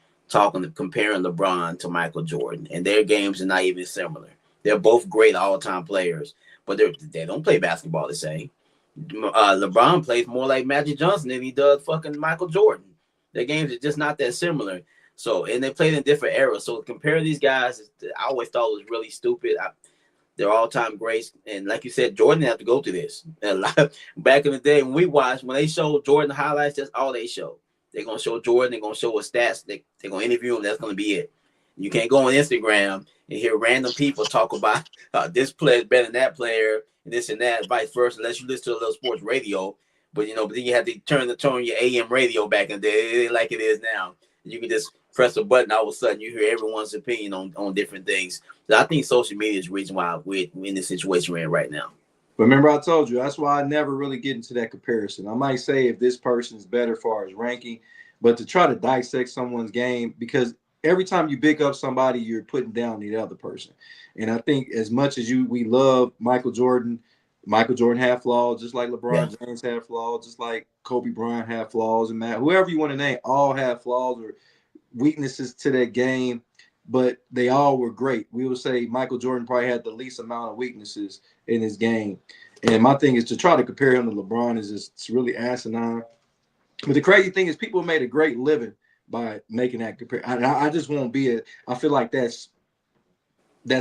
comparing LeBron to Michael Jordan, and their games are not even similar. They're both great all-time players, but they don't play basketball the same. LeBron plays more like Magic Johnson than he does fucking Michael Jordan. Their games are just not that similar. So, and they played in different eras. So, to compare these guys, I always thought it was really stupid. They're all-time greats, and like you said, Jordan had to go through this. Back in the day when they showed Jordan highlights, that's all they showed. They're going to show Jordan. They're going to show his stats. They're going to interview him. That's going to be it. You can't go on Instagram and hear random people talk about this player is better than that player and this and that, vice versa, unless you listen to a little sports radio. But then you have to turn your AM radio back in the day like it is now. You can just press a button, all of a sudden you hear everyone's opinion on different things. So I think social media is the reason why we're in the situation we're in right now. But remember, I told you, that's why I never really get into that comparison. I might say if this person is better as far as ranking, but to try to dissect someone's game, because every time you pick up somebody, you're putting down the other person. And I think as much as we love Michael Jordan had flaws, just like LeBron James had flaws, just like Kobe Bryant had flaws, and whoever you want to name, all have flaws, or weaknesses to that game, but they all were great. We would say Michael Jordan probably had the least amount of weaknesses in his game. And my thing is to try to compare him to LeBron is just it's really asinine. But the crazy thing is people made a great living by making that comparison. I just won't be I feel like that's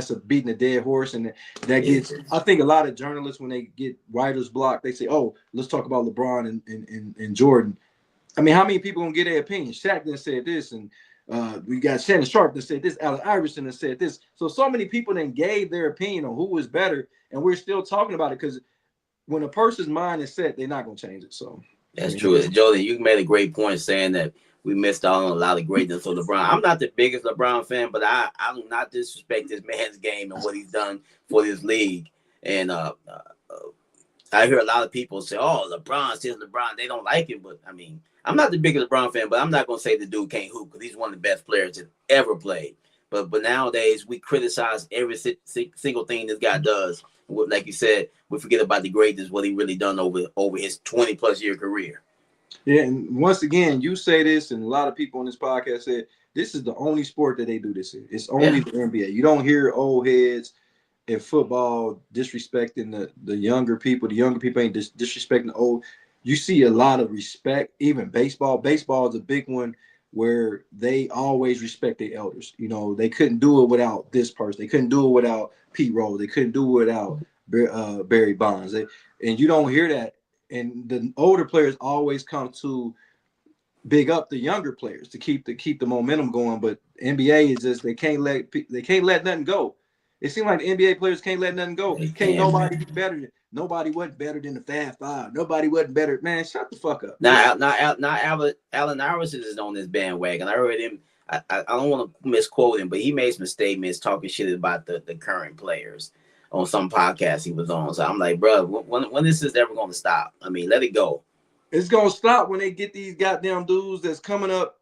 a beating a dead horse, and that gets. I think a lot of journalists when they get writer's block, they say, "Oh, let's talk about LeBron and Jordan." I mean, how many people gonna get their opinion? Shaq then said this, and we got Shannon Sharp that said this. Allen Iverson that said this. So many people then gave their opinion on who was better, and we're still talking about it because when a person's mind is set, they're not gonna change it. So that's true, Jody. You made a great point saying that we missed out on a lot of greatness of LeBron. I'm not the biggest LeBron fan, but I do not disrespect this man's game and what he's done for this league. And I hear a lot of people say, "Oh, LeBron says LeBron." They don't like him, but I mean, I'm not the biggest LeBron fan, but I'm not gonna say the dude can't hoop because he's one of the best players that ever played. But nowadays we criticize every single thing this guy does. Like you said, we forget about the greatness, what he really done over his 20+ year career. Yeah, and once again, you say this, and a lot of people on this podcast said this is the only sport that they do this in. It's only the NBA. You don't hear old heads in football disrespecting the younger people. The younger people ain't disrespecting the old. You see a lot of respect. Even baseball. Baseball is a big one where they always respect their elders. You know, they couldn't do it without this person. They couldn't do it without Pete Rose. They couldn't do it without Barry Bonds. And you don't hear that. And the older players always come to big up the younger players to keep the momentum going. But NBA is just they can't let nothing go. It seems like the NBA players can't let nothing go. Can't nobody be better. Nobody wasn't better than the Fab Five. Nobody wasn't better. Man, shut the fuck up. Now Allen Iverson is on this bandwagon. I heard him. I don't want to misquote him, but he made some statements talking shit about the current players on some podcast he was on. So I'm like, bro, when this is ever going to stop? I mean, let it go. It's going to stop when they get these goddamn dudes that's coming up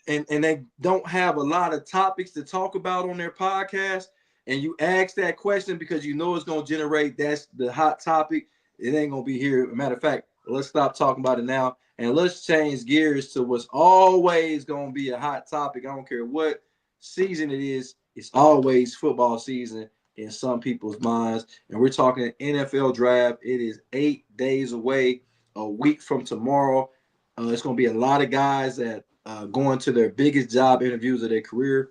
and they don't have a lot of topics to talk about on their podcast. And you ask that question because you know it's going to generate that's the hot topic. It ain't going to be here. Matter of fact, let's stop talking about it now. And let's change gears to what's always going to be a hot topic. I don't care what season it is. It's always football season in some people's minds. And we're talking NFL draft. It is 8 days away, a week from tomorrow. It's going to be a lot of guys that going to their biggest job interviews of their career.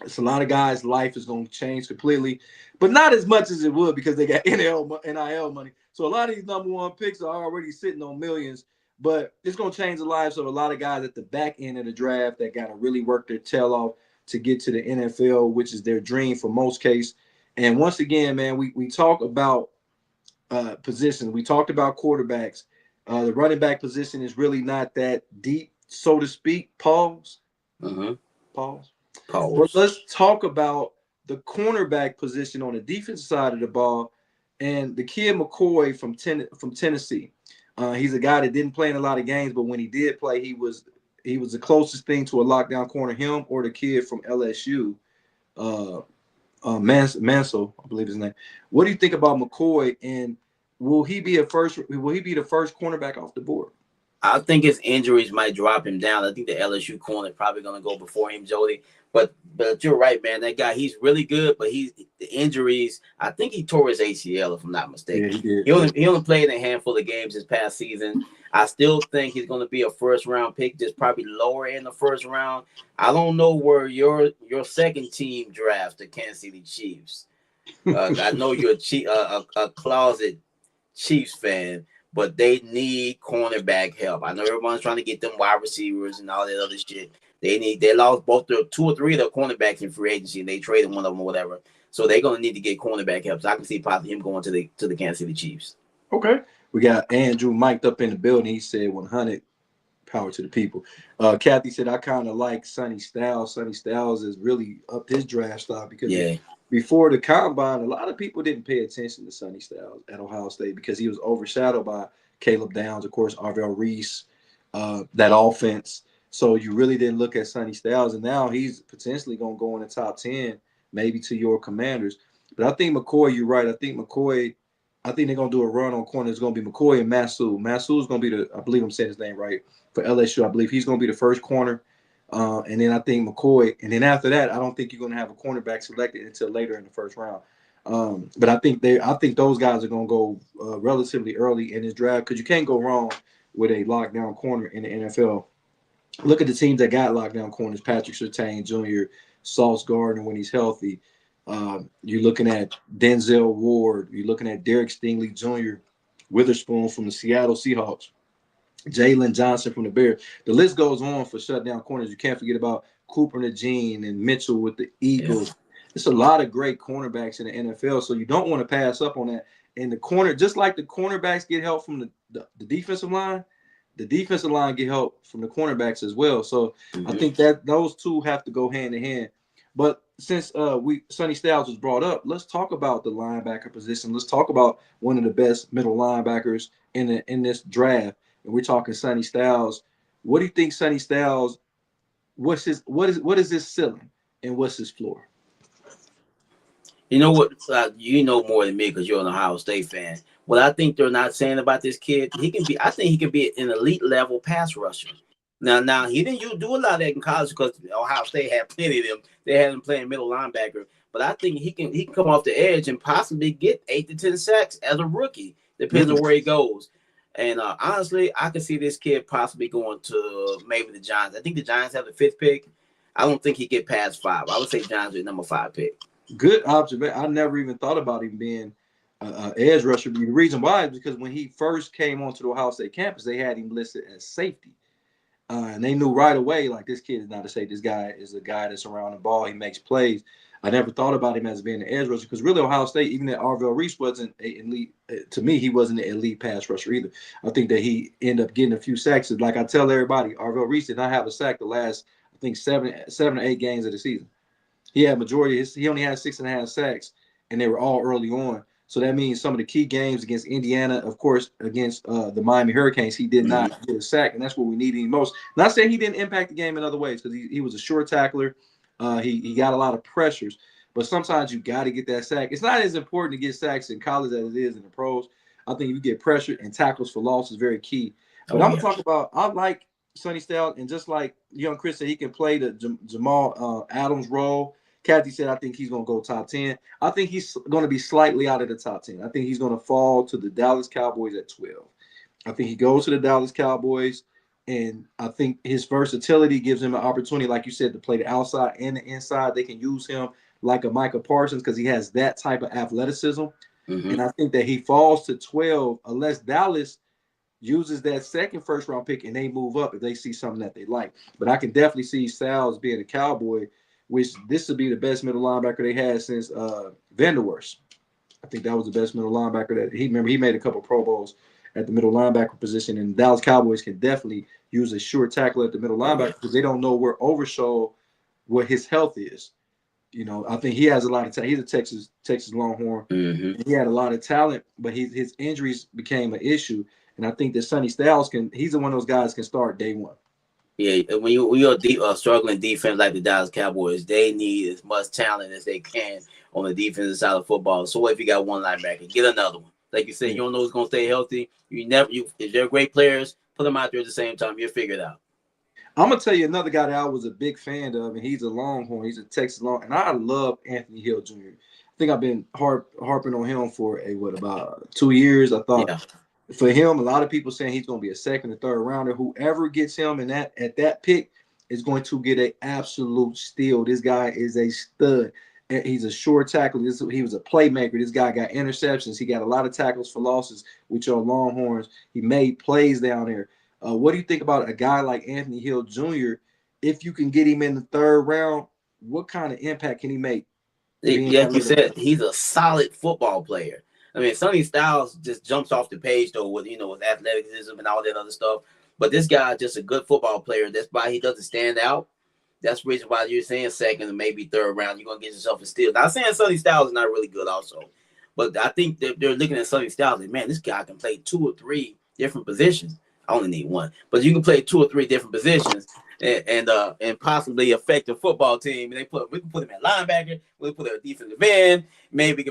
It's a lot of guys' life is going to change completely, but not as much as it would because they got NIL money. So a lot of these number one picks are already sitting on millions, but it's going to change the lives of a lot of guys at the back end of the draft that got to really work their tail off to get to the NFL, which is their dream for most case. And once again, man, we talk about positions. We talked about quarterbacks. The running back position is really not that deep, so to speak. Pause. Pause. But let's talk about the cornerback position on the defensive side of the ball, and the kid McCoy from Tennessee. He's a guy that didn't play in a lot of games, but when he did play, he was the closest thing to a lockdown corner. Him or the kid from LSU, Mansell, I believe his name. What do you think about McCoy, and will he be the first cornerback off the board? I think his injuries might drop him down. I think the LSU corner is probably going to go before him, Jody. But you're right, man. That guy, he's really good, but the injuries. I think he tore his ACL, if I'm not mistaken. Yeah, he did. He only played a handful of games this past season. I still think he's going to be a first-round pick, just probably lower in the first round. I don't know where your second team drafts the Kansas City Chiefs. I know you're a closet Chiefs fan, but they need cornerback help. I know everyone's trying to get them wide receivers and all that other shit. They lost both their 2 or 3 of their cornerbacks in free agency, and they traded one of them or whatever. So they're gonna need to get cornerback help. So I can see possibly him going to the Kansas City Chiefs. Okay. We got Andrew mic'd up in the building. He said 100 power to the people. Kathy said I kind of like Sonny Styles. Sonny Styles has really upped his draft stock because before the combine, a lot of people didn't pay attention to Sonny Styles at Ohio State because he was overshadowed by Caleb Downs, of course, Arvell Reese, that offense. So you really didn't look at Sonny Styles, and now he's potentially going to go in the top 10, maybe to your Commanders. But I think McCoy, you're right. I think they're going to do a run on corner. It's going to be McCoy and Masu. Masu is going to be I believe I'm saying his name right, for LSU. I believe he's going to be the first corner. And then I think McCoy. And then after that, I don't think you're going to have a cornerback selected until later in the first round. But I think those guys are going to go relatively early in this draft because you can't go wrong with a lockdown corner in the NFL. Look at the teams that got lockdown corners: Patrick Surtain Jr., Sauce Gardner when he's healthy. You're looking at Denzel Ward. You're looking at Derek Stingley Jr., Witherspoon from the Seattle Seahawks, Jalen Johnson from the Bears. The list goes on for shutdown corners. You can't forget about Cooper Najee and Mitchell with the Eagles. Yeah. It's a lot of great cornerbacks in the NFL, so you don't want to pass up on that. And the corner, just like the cornerbacks get help from the defensive line, the defensive line get help from the cornerbacks as well. So I think that those two have to go hand in hand. But since Sonny Styles was brought up, let's talk about the linebacker position. Let's talk about one of the best middle linebackers in this draft. And we're talking Sonny Styles. What do you think Sonny Styles? What is his ceiling and what's his floor? You know what? You know more than me because you're an Ohio State fan. What I think they're not saying about this kid, I think he can be an elite level pass rusher. Now he didn't do a lot of that in college because Ohio State had plenty of them. They had him playing middle linebacker. But I think he can come off the edge and possibly get 8 to 10 sacks as a rookie. Depends on where he goes. And honestly, I can see this kid possibly going to maybe the Giants. I think the Giants have the 5th pick. I don't think he get past 5. I would say Giants with number 5 pick. Good observation. I never even thought about him being an edge rusher. The reason why is because when he first came onto the Ohio State campus, they had him listed as safety. And they knew right away, like, this kid is not a safety. This guy is a guy that's around the ball. He makes plays. I never thought about him as being an edge rusher because really Ohio State, even that Arvell Reese wasn't an elite. To me, he wasn't an elite pass rusher either. I think that he ended up getting a few sacks. Like I tell everybody, Arvell Reese did not have a sack the last, I think, 7 or 8 games of the season. He had majority. He only had 6.5 sacks, and they were all early on. So that means some of the key games against Indiana, of course, against the Miami Hurricanes, he did not get a sack, and that's what we needed most. Not saying he didn't impact the game in other ways because he was a short tackler. He got a lot of pressures, but sometimes you got to get that sack. It's not as important to get sacks in college as it is in the pros. I think if you get pressure and tackles for loss is very key. But I'm going to talk about, I like Sonny Styles, and just like young Chris said, he can play the Jamal Adams role. Kathy said, I think he's going to go top 10. I think he's going to be slightly out of the top 10. I think he's going to fall to the Dallas Cowboys at 12. I think he goes to the Dallas Cowboys, and I think his versatility gives him an opportunity, like you said, to play the outside and the inside. They can use him like a Micah Parsons because he has that type of athleticism. And I think that he falls to 12 unless Dallas uses that second first-round pick and they move up if they see something that they like. But I can definitely see Styles being a Cowboy, which this would be the best middle linebacker they had since Vanderwerst. I think that was the best middle linebacker that he made a couple Pro Bowls at the middle linebacker position, and Dallas Cowboys can definitely use a short tackle at the middle linebacker because they don't know where Overshow, what his health is. You know, I think he has a lot of talent. He's a Texas Longhorn. And he had a lot of talent, but his injuries became an issue. And I think that Sonny Styles he's one of those guys can start day one. Yeah, when you're a struggling defense like the Dallas Cowboys, they need as much talent as they can on the defensive side of football. So what if you got one linebacker? Get another one. Like you said, you don't know who's going to stay healthy. If they're great players, put them out there at the same time. You'll figure it out. I'm going to tell you another guy that I was a big fan of, and he's a Longhorn. He's a Texas Longhorn. And I love Anthony Hill Jr. I think I've been harping on him for about 2 years. I thought for him, a lot of people saying he's going to be a second or third rounder. Whoever gets him at that pick is going to get an absolute steal. This guy is a stud. He's a short tackle. He was a playmaker. This guy got interceptions. He got a lot of tackles for losses with your Longhorns. He made plays down there. What do you think about a guy like Anthony Hill Jr.? If you can get him in the third round, what kind of impact can he make? Like you said, he's a solid football player. I mean, Sonny Styles just jumps off the page though with athleticism and all that other stuff. But this guy is just a good football player. That's why he doesn't stand out. That's the reason why you're saying second and maybe third round. You're gonna get yourself a steal. Not saying Sonny Styles is not really good also, but I think they're looking at Sonny Styles and, man, this guy can play 2 or 3 different positions. I only need one, but you can play 2 or 3 different positions and possibly affect the football team. And we can put him at linebacker. We can put him at defensive end. Maybe he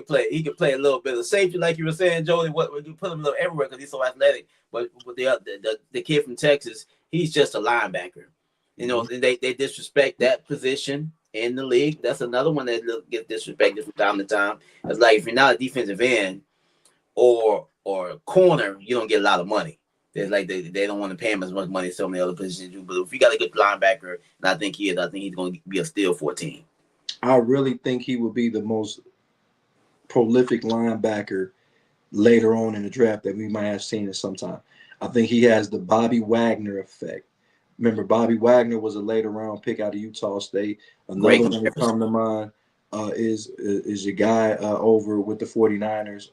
can play a little bit of safety, like you were saying, Jody. We can put him a little everywhere because he's so athletic. But the kid from Texas, he's just a linebacker. You know, they disrespect that position in the league. That's another one that gets disrespected from time to time. It's like if you're not a defensive end or corner, you don't get a lot of money. It's like they don't want to pay him as much money as some of the other positions do. But if you got a good linebacker, and I think he's going to be a steal for a team. I really think he would be the most prolific linebacker later on in the draft that we might have seen at some time. I think he has the Bobby Wagner effect. Remember, Bobby Wagner was a later round pick out of Utah State. Another one that come to mind is your guy over with the 49ers.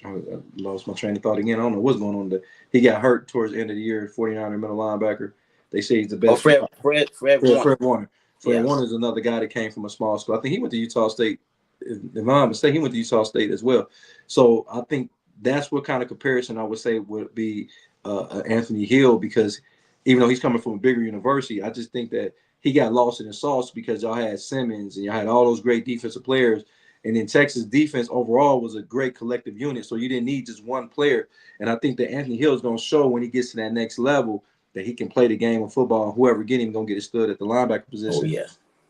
I lost my train of thought again. I don't know what's going on there. He got hurt towards the end of the year, 49er middle linebacker. They say he's the best. Fred Warner. Fred Warner is another guy that came from a small school. I think he went to Utah State. If I'm not mistaken, he went to Utah State as well. So I think that's what kind of comparison I would say would be Anthony Hill, because even though he's coming from a bigger university, I just think that he got lost in the sauce because y'all had Simmons and y'all had all those great defensive players. And then Texas defense overall was a great collective unit. So you didn't need just one player. And I think that Anthony Hill is going to show when he gets to that next level that he can play the game of football. And whoever get him going to get a stud at the linebacker position. Oh, yeah.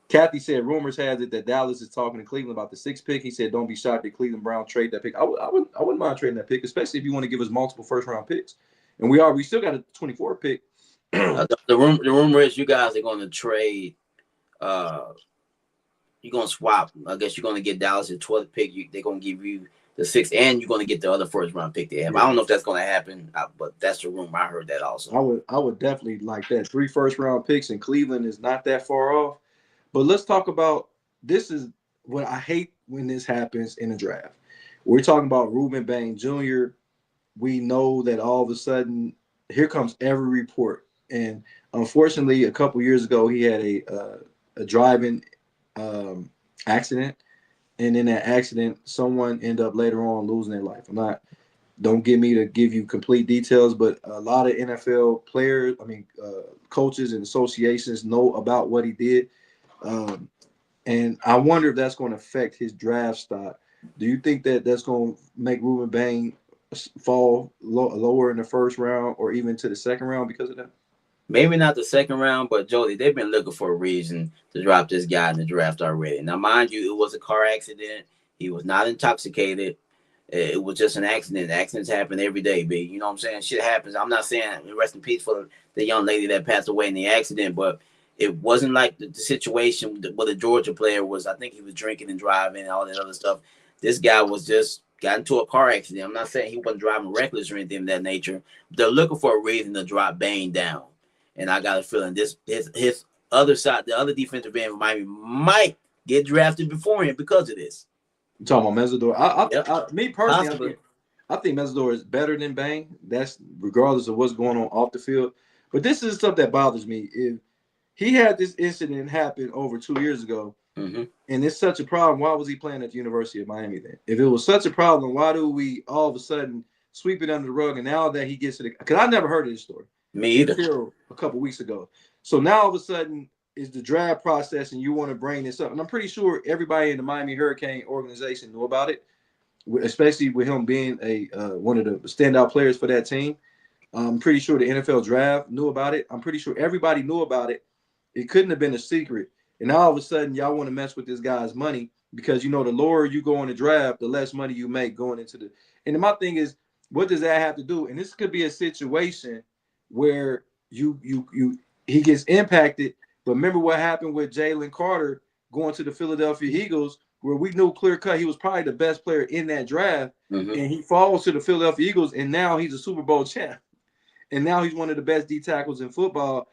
Kathy said rumors has it that Dallas is talking to Cleveland about the 6th pick. He said, don't be shocked that Cleveland Brown trade that pick. I wouldn't mind trading that pick, especially if you want to give us multiple first-round picks. And we still got a 24 pick. The rumor is you guys are going to trade you're going to swap. I guess you're going to get Dallas' 12th pick. They're going to give you the 6th, and you're going to get the other first-round pick they have. I don't know if that's going to happen, but that's the rumor. I heard that also. I would definitely like that. 3 first-round picks in Cleveland is not that far off. But let's talk about this is what I hate when this happens in a draft. We're talking about Ruben Bain Jr. We know that all of a sudden, here comes every report. And unfortunately, a couple years ago, he had a driving accident, and in that accident, someone ended up later on losing their life. Don't get me to give you complete details, but a lot of NFL players, coaches and associations know about what he did, and I wonder if that's going to affect his draft stock. Do you think that that's going to make Ruben Bain fall lower in the first round or even to the second round because of that? Maybe not the second round, but Jody, they've been looking for a reason to drop this guy in the draft already. Now, mind you, it was a car accident. He was not intoxicated. It was just an accident. Accidents happen every day, B. You know what I'm saying? Shit happens. I'm not saying rest in peace for the young lady that passed away in the accident, but it wasn't like the situation where the Georgia player was. I think he was drinking and driving and all that other stuff. This guy was just got into a car accident. I'm not saying he wasn't driving reckless or anything of that nature. They're looking for a reason to drop Bain down. And I got a feeling his other side, the other defensive end of Miami might get drafted before him because of this. You talking about Mesidor? Me personally, I think Mesidor is better than Bain. That's regardless of what's going on off the field. But this is stuff that bothers me. If he had this incident happen over 2 years ago, and it's such a problem, why was he playing at the University of Miami then? If it was such a problem, why do we all of a sudden sweep it under the rug? And now that he gets to because I never heard of this story. Me either. Until a couple weeks ago. So now all of a sudden is the draft process and you want to bring this up. And I'm pretty sure everybody in the Miami Hurricane organization knew about it, especially with him being one of the standout players for that team. I'm pretty sure the NFL draft knew about it. I'm pretty sure everybody knew about it. It couldn't have been a secret. And now all of a sudden y'all want to mess with this guy's money because, the lower you go in the draft, the less money you make going into the – and my thing is, what does that have to do? And this could be a situation where he gets impacted. But remember what happened with Jalen Carter going to the Philadelphia Eagles, where we knew clear cut he was probably the best player in that draft, and he falls to the Philadelphia Eagles, and now he's a Super Bowl champ, and now he's one of the best D tackles in football.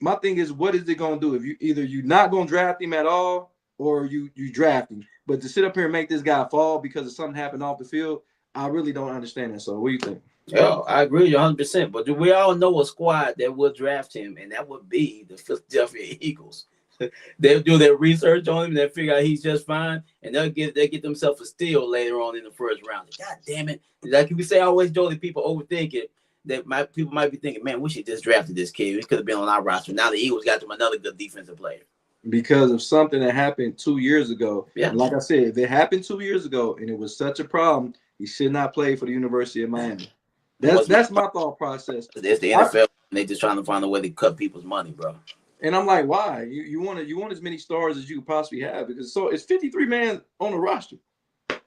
My thing is, what is it going to do if you're not going to draft him at all, or you draft him? But to sit up here and make this guy fall because of something happened off the field, I really don't understand that. So what do you think? Yeah, I agree with you 100%. But do we all know a squad that will draft him, and that would be the Philadelphia Eagles. They'll do their research on him, they'll figure out he's just fine, and they'll get themselves a steal later on in the first round. God damn it. Like we say always, Jolie, people overthink it. People might be thinking, man, we should just drafted this kid. He could have been on our roster. Now the Eagles got them another good defensive player. Because of something that happened 2 years ago. Yeah. And like I said, if it happened 2 years ago and it was such a problem, he should not play for the University of Miami. That's my thought process. There's the NFL. They just trying to find a way to cut people's money, bro. And I'm like, why? You want as many stars as you could possibly have, because so it's 53 man on the roster.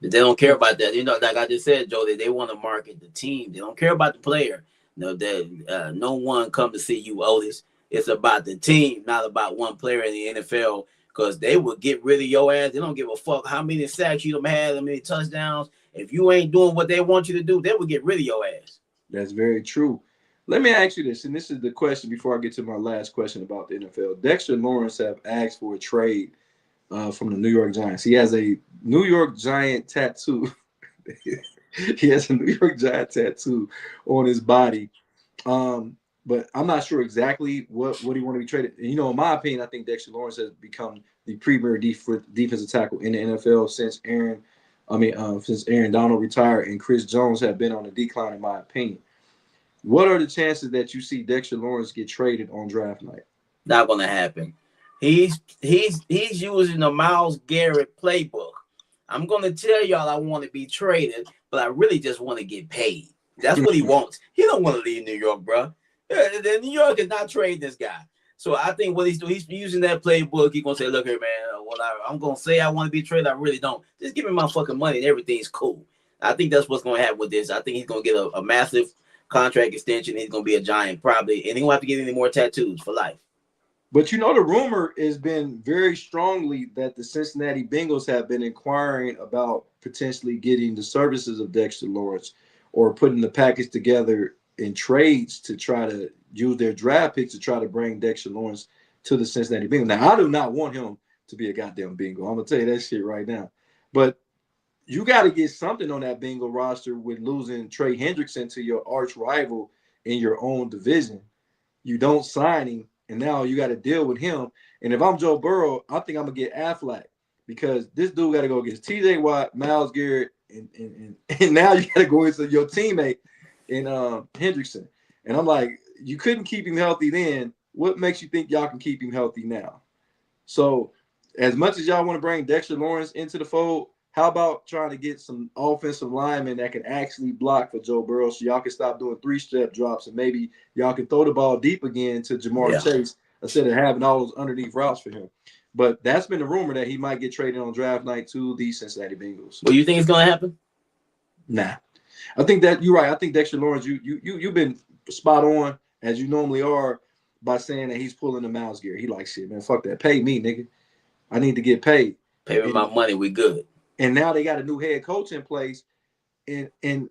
They don't care about that. You know, like I just said, Joe, they want to market the team. They don't care about the player. No, that no one come to see you, Otis. It's about the team, not about one player in the NFL. Because they will get rid of your ass. They don't give a fuck how many sacks you had, how many touchdowns. If you ain't doing what they want you to do, they will get rid of your ass. That's very true. Let me ask you this, and this is the question before I get to my last question about the NFL. Dexter Lawrence have asked for a trade from the New York Giants. He has a New York Giant tattoo. He has a New York Giant tattoo on his body. But I'm not sure exactly what he want to be traded. And, in my opinion, I think Dexter Lawrence has become the premier defensive tackle in the NFL since Aaron Donald retired and Chris Jones have been on a decline, in my opinion. What are the chances that you see Dexter Lawrence get traded on draft night? Not gonna happen. He's using the Myles Garrett playbook. I'm gonna tell y'all I want to be traded, but I really just want to get paid. That's what he wants. He don't want to leave New York, bro. New York is not trade this guy. So I think what he's doing, he's using that playbook. He's gonna say, "Look here, man. I'm gonna say I want to be traded. I really don't. Just give me my fucking money, and everything's cool." I think that's what's gonna happen with this. I think he's gonna get a massive contract extension. He's gonna be a Giant probably, and he won't have to get any more tattoos for life. But the rumor has been very strongly that the Cincinnati Bengals have been inquiring about potentially getting the services of Dexter Lawrence or putting the package together in trades to try to use their draft picks to try to bring Dexter Lawrence to the Cincinnati Bengals. Now, I do not want him to be a goddamn Bengal. I'm going to tell you that shit right now. But you got to get something on that Bengal roster with losing Trey Hendrickson to your arch rival in your own division. You don't sign him, and now you got to deal with him. And if I'm Joe Burrow, I think I'm going to get Affleck because this dude got to go against T.J. Watt, Myles Garrett, and now you got to go into your teammate in Hendrickson. And I'm like, you couldn't keep him healthy then. What makes you think y'all can keep him healthy now? So as much as y'all want to bring Dexter Lawrence into the fold, how about trying to get some offensive linemen that can actually block for Joe Burrow so y'all can stop doing 3-step drops and maybe y'all can throw the ball deep again to Jamar Chase instead of having all those underneath routes for him. But that's been the rumor that he might get traded on draft night to the Cincinnati Bengals. Well, you think it's going to happen? Nah. I think that you're right. I think Dexter Lawrence, you've been spot on as you normally are by saying that he's pulling the Myles Garrett. He like, shit, man, fuck that. Pay me, nigga. I need to get paid. Pay me my money. We good. And now they got a new head coach in place. And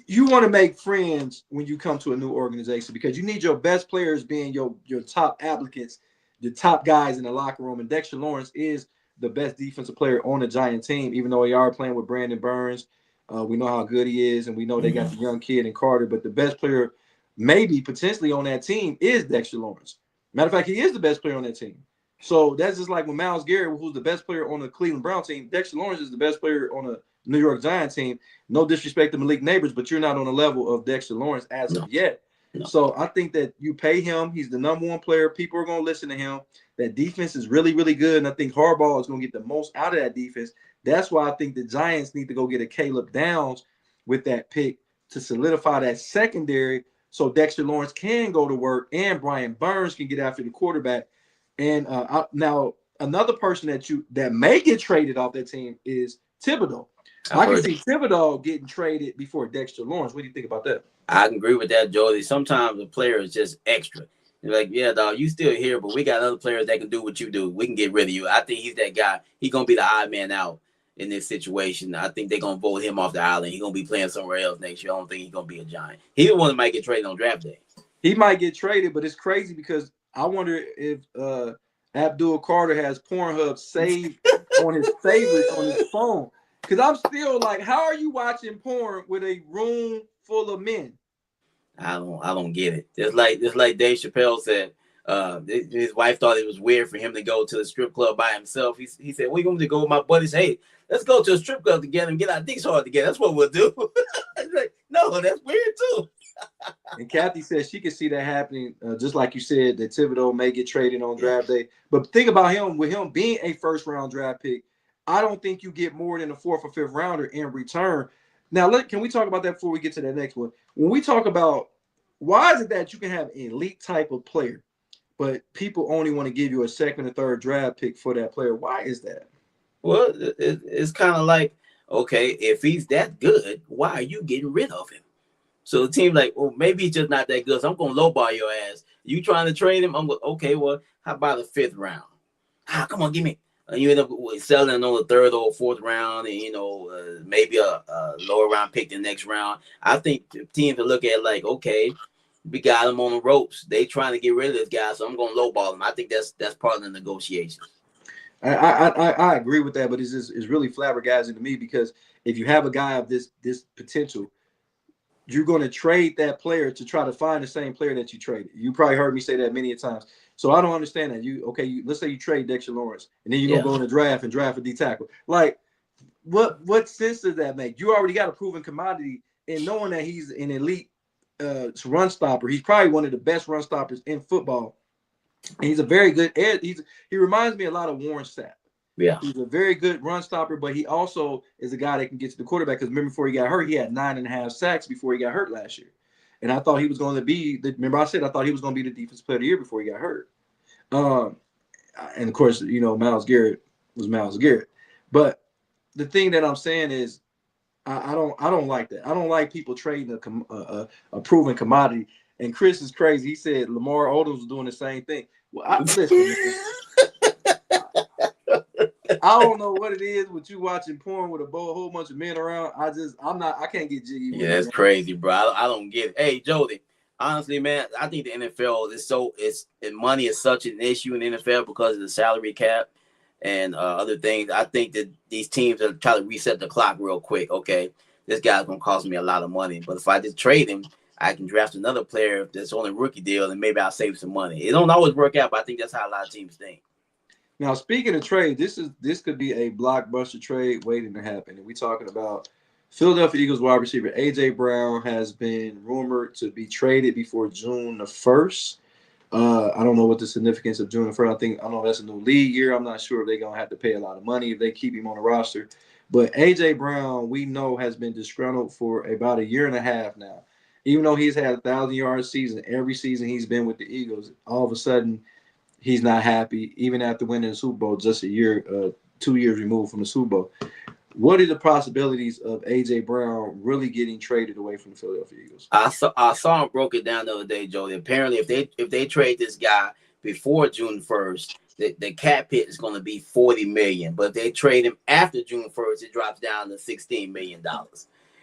you want to make friends when you come to a new organization because you need your best players being your top applicants, your top guys in the locker room. And Dexter Lawrence is the best defensive player on the Giant team, even though they are playing with Brandon Burns. We know how good he is, and we know they got the young kid in Carter. But the best player maybe potentially on that team is Dexter Lawrence. Matter of fact, he is the best player on that team. So that's just like with Myles Garrett, who's the best player on the Cleveland Brown team. Dexter Lawrence is the best player on the New York Giants team. No disrespect to Malik Neighbors, but you're not on the level of Dexter Lawrence as of yet. No. So I think that you pay him. He's the number one player. People are going to listen to him. That defense is really, really good, and I think Harbaugh is going to get the most out of that defense. That's why I think the Giants need to go get a Caleb Downs with that pick to solidify that secondary so Dexter Lawrence can go to work and Brian Burns can get after the quarterback. And now another person that may get traded off that team is Thibodeau. I can see Thibodeau getting traded before Dexter Lawrence. What do you think about that? I can agree with that, Jody. Sometimes the player is just extra. You're like, yeah, dog, you still here, but we got other players that can do what you do. We can get rid of you. I think he's that guy. He's going to be the odd man out in this situation. I think they're going to vote him off the island. He's going to be playing somewhere else next year. I don't think he's going to be a Giant. He's the one that might get traded on draft day. He might get traded, but it's crazy because I wonder if Abdul Carter has Pornhub saved on his favorites on his phone. Because I'm still like, how are you watching porn with a room full of men? I don't get it. Just like Dave Chappelle said, his wife thought it was weird for him to go to the strip club by himself. He said, "We going to go with my buddies. Hey, let's go to a strip club together and get our dicks hard together. That's what we'll do." Like, no, that's weird too. And Kathy says she can see that happening, just like you said, that Thibodeau may get traded on draft day. But think about him, with him being a first-round draft pick, I don't think you get more than a 4th or 5th rounder in return. Now, can we talk about that before we get to that next one? When we talk about Why is it that you can have an elite type of player, but people only want to give you a second or third draft pick for that player? Why is that? Well, it's kind of like, okay, if he's that good, why are you getting rid of him? So the team like, well, maybe he's just not that good. So I'm gonna lowball your ass. You trying to trade him? I'm going, okay. Well, how about the 5th round? Come on, give me. You end up selling on the 3rd or 4th round, and maybe a lower round pick the next round. I think the teams will look at it like, okay, we got him on the ropes. They trying to get rid of this guy, so I'm gonna lowball him. I think that's part of the negotiations. I agree with that, but it's really flabbergasting to me because if you have a guy of this potential, you're going to trade that player to try to find the same player that you traded. You probably heard me say that many times. So I don't understand that. Let's say you trade Dexter Lawrence, and then you're gonna go in the draft and draft a D tackle. Like, what sense does that make? You already got a proven commodity, and knowing that he's an elite run stopper, he's probably one of the best run stoppers in football. And he's a very good he reminds me a lot of Warren Sapp. Yeah. He's a very good run stopper, but he also is a guy that can get to the quarterback. Because remember, before he got hurt, he had 9.5 sacks before he got hurt last year. And I thought he was going to be remember I said I thought he was going to be the defensive player of the year before he got hurt. And of course, Myles Garrett was Myles Garrett. But the thing that I'm saying is I don't like that. I don't like people trading a proven commodity. And Chris is crazy. He said Lamar Odom was doing the same thing. Well, listen, I don't know what it is with you watching porn with a whole bunch of men around. I can't get jiggy. Yeah, that's crazy, bro. I don't get it. Hey, Jody, honestly, man, I think the NFL and money is such an issue in the NFL because of the salary cap and other things. I think that these teams are trying to reset the clock real quick. Okay, this guy's gonna cost me a lot of money, but if I just trade him, I can draft another player that's on a rookie deal, and maybe I'll save some money. It don't always work out, but I think that's how a lot of teams think. Now, speaking of trade, this could be a blockbuster trade waiting to happen. And we're talking about Philadelphia Eagles wide receiver A.J. Brown has been rumored to be traded before June the 1st. I don't know what the significance of June the 1st. I don't know if that's a new league year. I'm not sure if they're going to have to pay a lot of money if they keep him on the roster. But A.J. Brown, we know, has been disgruntled for about a year and a half now. Even though he's had a 1,000-yard season, every season he's been with the Eagles, all of a sudden he's not happy, even after winning the Super Bowl just 2 years removed from the Super Bowl. What are the possibilities of A.J. Brown really getting traded away from the Philadelphia Eagles? I saw him broke it down the other day, Jody. Apparently, if they trade this guy before June 1st, the cap hit is going to be $40 million. But if they trade him after June 1st, it drops down to $16 million.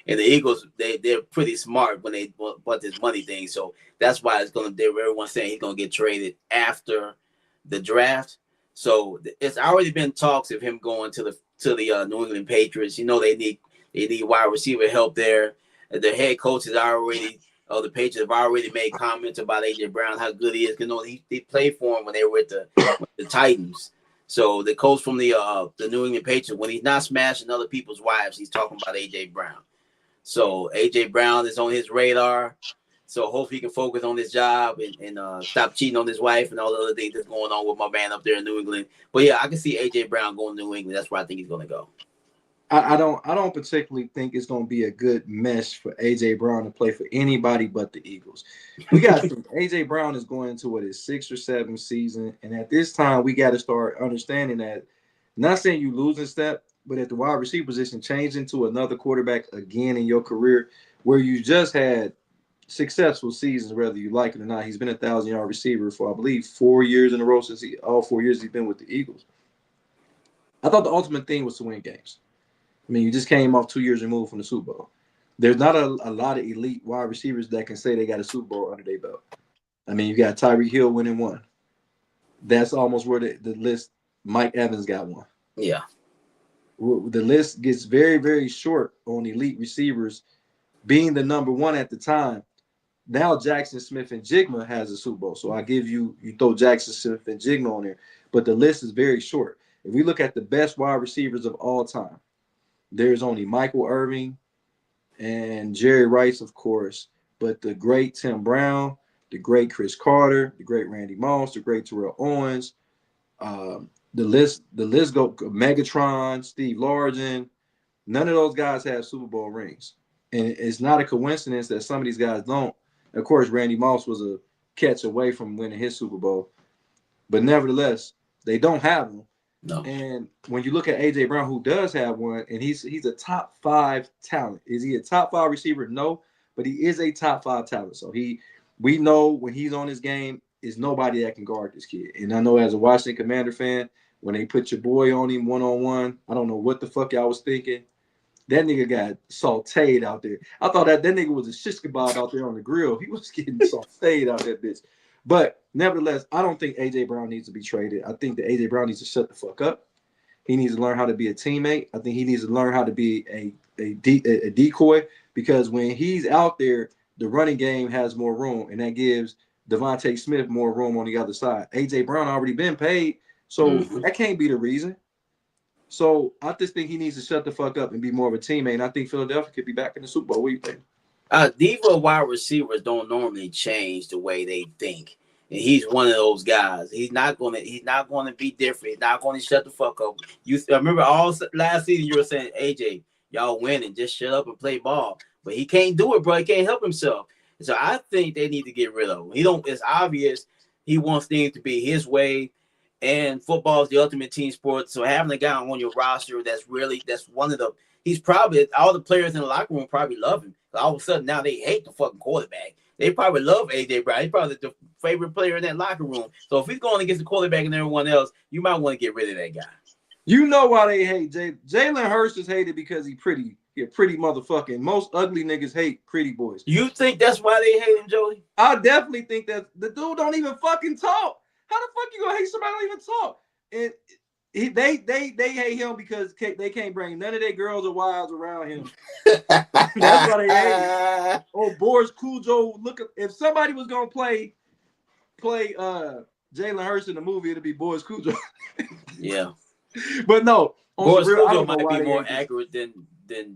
And the Eagles, they're pretty smart when they bought this money thing. So that's why everyone's saying he's going to get traded after the draft. So it's already been talks of him going to the New England Patriots. They need wide receiver help there. The head coach is the Patriots have already made comments about A.J. Brown, how good he is. They played for him when they were with the Titans. So the coach from the New England Patriots, when he's not smashing other people's wives, he's talking about A.J. Brown. So A.J. Brown is on his radar. So hopefully he can focus on his job and stop cheating on his wife and all the other things that's going on with my man up there in New England. But yeah, I can see A.J. Brown going to New England. That's where I think he's going to go. I don't particularly think it's going to be a good mesh for A.J. Brown to play for anybody but the Eagles. We got to think A.J. Brown is going into his 6th or 7th season, and at this time we got to start understanding that. Not saying you losing step, but at the wide receiver position, changing to another quarterback again in your career, where you just had successful seasons, whether you like it or not. He's been a 1,000-yard receiver for, I believe, 4 years in a row since all 4 years he's been with the Eagles. I thought the ultimate thing was to win games. I mean, you just came off 2 years removed from the Super Bowl. There's not a lot of elite wide receivers that can say they got a Super Bowl under their belt. I mean, you got Tyreek Hill winning one. That's almost where the list. Mike Evans got one. Yeah. The list gets very, very short on elite receivers being the number one at the time. Now Jackson Smith and Jigma has a Super Bowl. So I give you throw Jackson Smith and Jigma on there. But the list is very short. If we look at the best wide receivers of all time, there's only Michael Irving and Jerry Rice, of course. But the great Tim Brown, the great Chris Carter, the great Randy Moss, the great Terrell Owens, the list go Megatron, Steve Largent. None of those guys have Super Bowl rings. And it's not a coincidence that some of these guys don't. Of course, Randy Moss was a catch away from winning his Super Bowl, but nevertheless, they don't have him. No. And when you look at AJ Brown, who does have one, and he's a top 5 talent. Is he a top 5 receiver? No, but he is a top 5 talent. So we know when he's on his game, is nobody that can guard this kid. And I know as a Washington Commander fan, when they put your boy on him 1-on-1, I don't know what the fuck y'all was thinking. That nigga got sauteed out there. I thought that nigga was a shish kebab out there on the grill. He was getting sauteed out that bitch. But nevertheless, I don't think AJ Brown needs to be traded. I think that AJ Brown needs to shut the fuck up. He needs to learn how to be a teammate. I think he needs to learn how to be a decoy, because when he's out there, the running game has more room, and that gives Devontae Smith more room on the other side. AJ Brown already been paid, so that can't be the reason. So I just think he needs to shut the fuck up and be more of a teammate. And I think Philadelphia could be back in the Super Bowl. What do you think? Diva wide receivers don't normally change the way they think, and he's one of those guys. He's not gonna be different. He's not gonna shut the fuck up. I remember all last season you were saying, AJ, y'all winning, just shut up and play ball. But he can't do it, bro. He can't help himself. And so I think they need to get rid of him. It's obvious he wants things to be his way. And football is the ultimate team sport. So having a guy on your roster that's one of the, he's probably, all the players in the locker room probably love him. All of a sudden now they hate the fucking quarterback. They probably love AJ Brown. He's probably the favorite player in that locker room. So if he's going against the quarterback and everyone else, you might want to get rid of that guy. You know why they hate Jalen Hurts is hated because he's pretty. He a pretty motherfucking. Most ugly niggas hate pretty boys. You think that's why they hate him, Joey? I definitely think that the dude don't even fucking talk. How the fuck you gonna hate somebody who don't even talk? And they hate him because they can't bring none of their girls or wives around him. That's why they hate him. Oh, Boris Cujo, if somebody was gonna play Jalen Hurts in the movie, it'd be Boris Cujo. Yeah, but no, Boris Cujo might be more accurate than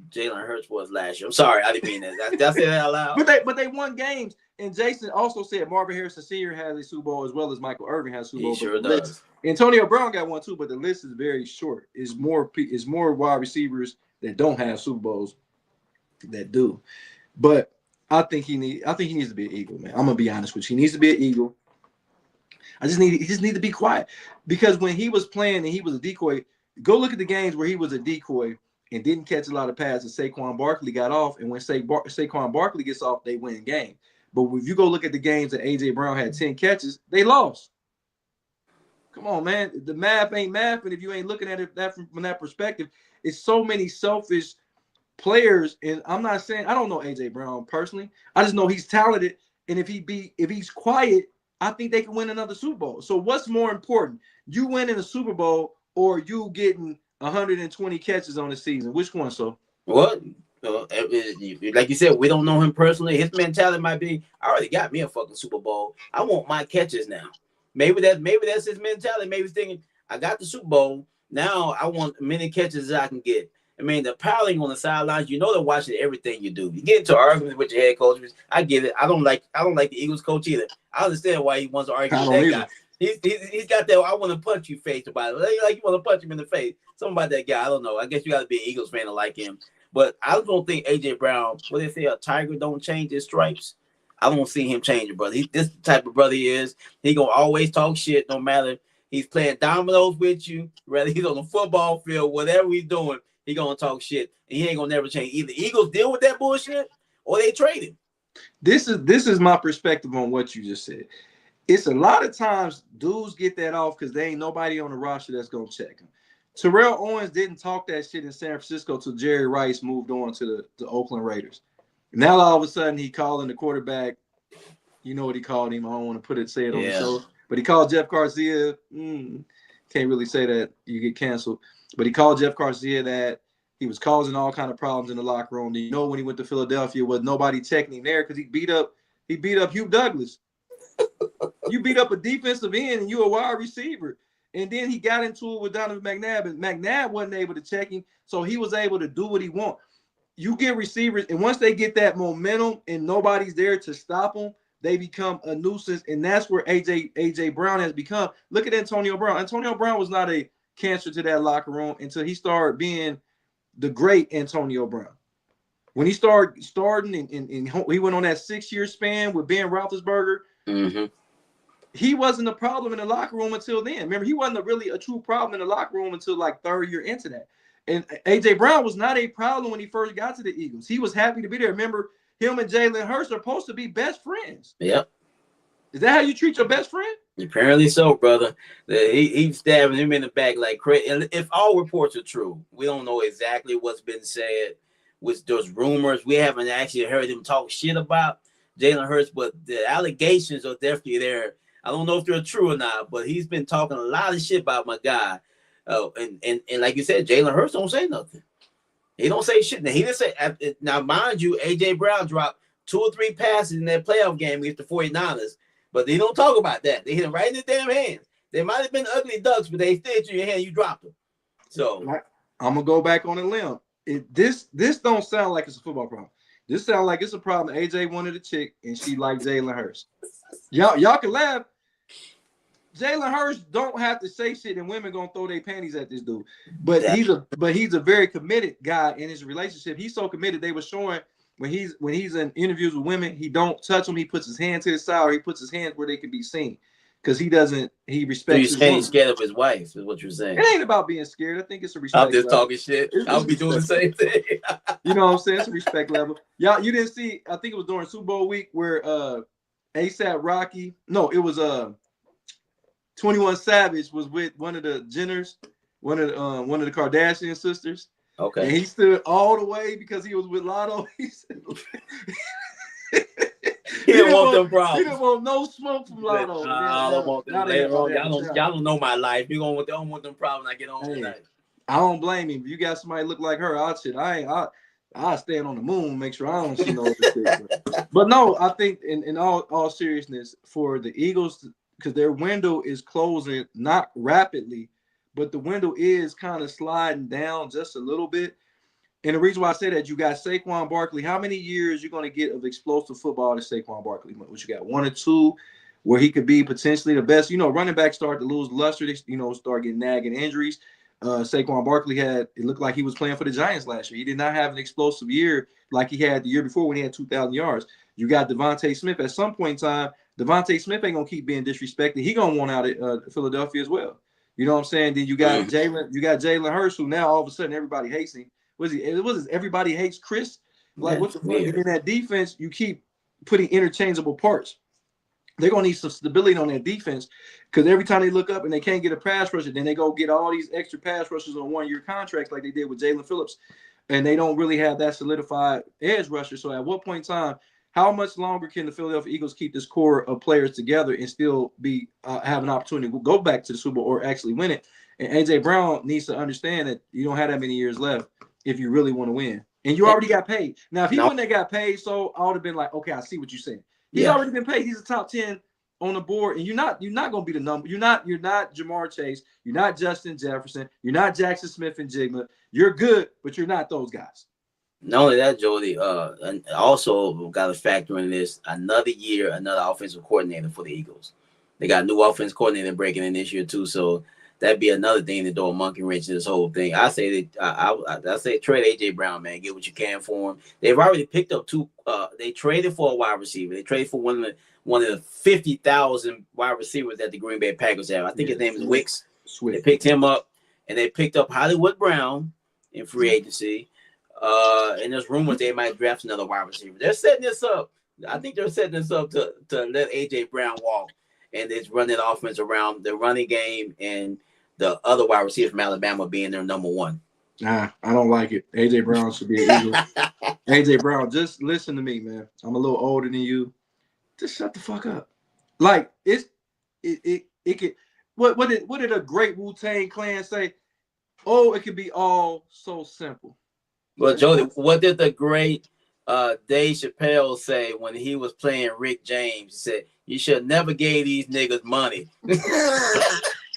Jalen Hurts was last year. I'm sorry, I didn't mean that. Did I say that out loud? But they won games. And Jason also said Marvin Harrison Sr. has a Super Bowl as well as Michael Irvin has a Super Bowl. He sure does. Antonio Brown got one too, but the list is very short. It's more wide receivers that don't have Super Bowls that do. But I think he needs to be an Eagle, man. I'm gonna be honest with you. He needs to be an Eagle. He just need to be quiet, because when he was playing and he was a decoy, go look at the games where he was a decoy and didn't catch a lot of passes. Saquon Barkley got off, and when Saquon Barkley gets off, they win game. But if you go look at the games that AJ Brown had 10 catches, they lost. Come on, man. The math ain't math, and if you ain't looking at it from that perspective, it's so many selfish players. And I'm not saying I don't know AJ Brown personally. I just know he's talented, and if he's quiet, I think they can win another Super Bowl. So what's more important, you winning a Super Bowl or you getting 120 catches on the season? Which one? So what? Like you said, we don't know him personally. His mentality might be, I already got me a fucking Super Bowl. I want my catches now. Maybe that's his mentality. Maybe he's thinking, I got the Super Bowl. Now I want as many catches as I can get. I mean, the piling on the sidelines, they're watching everything you do. You get into arguments with your head coach. I get it. I don't like the Eagles coach either. I understand why he wants to argue with that guy. He's got that I want to punch you face about it. Like you want to punch him in the face. Something about that guy. I don't know. I guess you got to be an Eagles fan to like him. But I don't think AJ Brown, what they say, a tiger don't change his stripes. I don't see him changing, brother. This the type of brother he is. He gonna always talk shit, no matter he's playing dominoes with you, whether he's on the football field, whatever he's doing, he gonna talk shit, and he ain't gonna never change. Either Eagles deal with that bullshit, or they trade him. This is my perspective on what you just said. It's a lot of times dudes get that off because there ain't nobody on the roster that's gonna check him. Terrell Owens didn't talk that shit in San Francisco till Jerry Rice moved on to the Oakland Raiders. Now all of a sudden he calling the quarterback. You know what he called him. I don't want to say it on the show. But he called Jeff Garcia. Can't really say that. You get canceled. But he called Jeff Garcia that he was causing all kind of problems in the locker room. When he went to Philadelphia, was nobody checking him there because he beat up Hugh Douglas. You beat up a defensive end and you a wide receiver. And then he got into it with Donovan McNabb, and McNabb wasn't able to check him, so he was able to do what he want. You get receivers, and once they get that momentum and nobody's there to stop them, they become a nuisance, and that's where AJ Brown has become. Look at Antonio Brown. Antonio Brown was not a cancer to that locker room until he started being the great Antonio Brown. when he starting and he went on that 6-year span with Ben Roethlisberger. Mm-hmm. He wasn't a problem in the locker room until then. Remember, he wasn't really a true problem in the locker room until like 3rd year into that. And AJ Brown was not a problem when he first got to the Eagles. He was happy to be there. Remember, him and Jalen Hurts are supposed to be best friends. Yep. Is that how you treat your best friend? Apparently so, brother. He's stabbing him in the back like crazy. And if all reports are true, we don't know exactly what's been said with those rumors. We haven't actually heard him talk shit about Jalen Hurts, but the allegations are definitely there. I don't know if they're true or not, but he's been talking a lot of shit about my guy. And like you said, Jalen Hurts don't say nothing. He don't say shit. Now, he didn't say. Now, mind you, AJ Brown dropped 2 or 3 passes in that playoff game against the 49ers, but they don't talk about that. They hit him right in the damn hands. They might have been ugly ducks, but they stayed in your hand. You dropped them. So I'm gonna go back on a limb. This don't sound like it's a football problem. This sounds like it's a problem. AJ wanted a chick and she liked Jalen Hurts. Y'all can laugh. Jalen Hurts don't have to say shit, and women gonna throw their panties at this dude. But he's a very committed guy in his relationship. He's so committed. They were showing when he's in interviews with women, he don't touch them. He puts his hand to his side, or he puts his hands where they can be seen, because he respects. So he's scared of his wife, is what you're saying. It ain't about being scared. I think it's a respect. I'm just level. talking shit. I'll be doing the same thing. You know what I'm saying? It's a respect level. Y'all, you didn't see? I think it was during Super Bowl week where ASAP Rocky. No, it was 21 Savage was with one of the Jenners, one of the Kardashian sisters. Okay. And he stood all the way because he was with Lotto. He didn't want them problems. He didn't want no smoke from Lotto. I don't want them later on. Y'all don't know my life. You don't want them problems I get on tonight. I don't blame him. If you got somebody look like her, I'll stand on the moon and make sure I don't see no other shit. But no, I think in all seriousness, for the Eagles, because their window is closing, not rapidly, but the window is kind of sliding down just a little bit. And the reason why I say that, you got Saquon Barkley. How many years you're going to get of explosive football to Saquon Barkley? Which you got 1 or 2 where he could be potentially the best. Running backs start to lose luster. They, start getting nagging injuries. Saquon Barkley it looked like he was playing for the Giants last year. He did not have an explosive year like he had the year before when he had 2,000 yards. You got Devontae Smith. At some point in time, Devontae Smith ain't going to keep being disrespected. He going to want out at Philadelphia as well. You know what I'm saying? Then you got Jalen Hurts, who now all of a sudden everybody hates him. Everybody hates Chris? Like, what the fuck? And in that defense, you keep putting interchangeable parts. They're going to need some stability on their defense, because every time they look up and they can't get a pass rusher, then they go get all these extra pass rushers on 1-year contracts like they did with Jalen Phillips, and they don't really have that solidified edge rusher. So at what point in time, how much longer can the Philadelphia Eagles keep this core of players together and still be have an opportunity to go back to the Super Bowl or actually win it? And A.J. Brown needs to understand that you don't have that many years left if you really want to win. And you already got paid. Now, if he wouldn't have got paid, so I would have been like, okay, I see what you're saying. He's already been paid. He's a top 10 on the board, and you're not going to be the number. You're not Jamar Chase. You're not Justin Jefferson. You're not Jackson Smith and Jigma. You're good, but you're not those guys. Not only that, Jody, and also got to factor in this, another year, another offensive coordinator for the Eagles. They got a new offensive coordinator breaking in this year too, so that'd be another thing to throw a monkey wrench in this whole thing. I say I say trade AJ Brown, man. Get what you can for him. They've already picked up 2. They traded for a wide receiver. They traded for one of the 50,000 wide receivers that the Green Bay Packers have. I think his name is Wicks. Sweet. They picked him up, and they picked up Hollywood Brown in free agency. And there's rumors they might draft another wide receiver. They're setting this up. I think they're setting this up to let AJ Brown walk, and it's running the offense around the running game and the other wide receiver from Alabama being their number 1. Nah, I don't like it. AJ Brown should be an Eagle. AJ Brown, just listen to me, man. I'm a little older than you. Just shut the fuck up. Like, it could. What did a great Wu-Tang Clan say? Oh, it could be all so simple. Well, Jody, what did the great Dave Chappelle say when he was playing Rick James? He said, "You should never give these niggas money."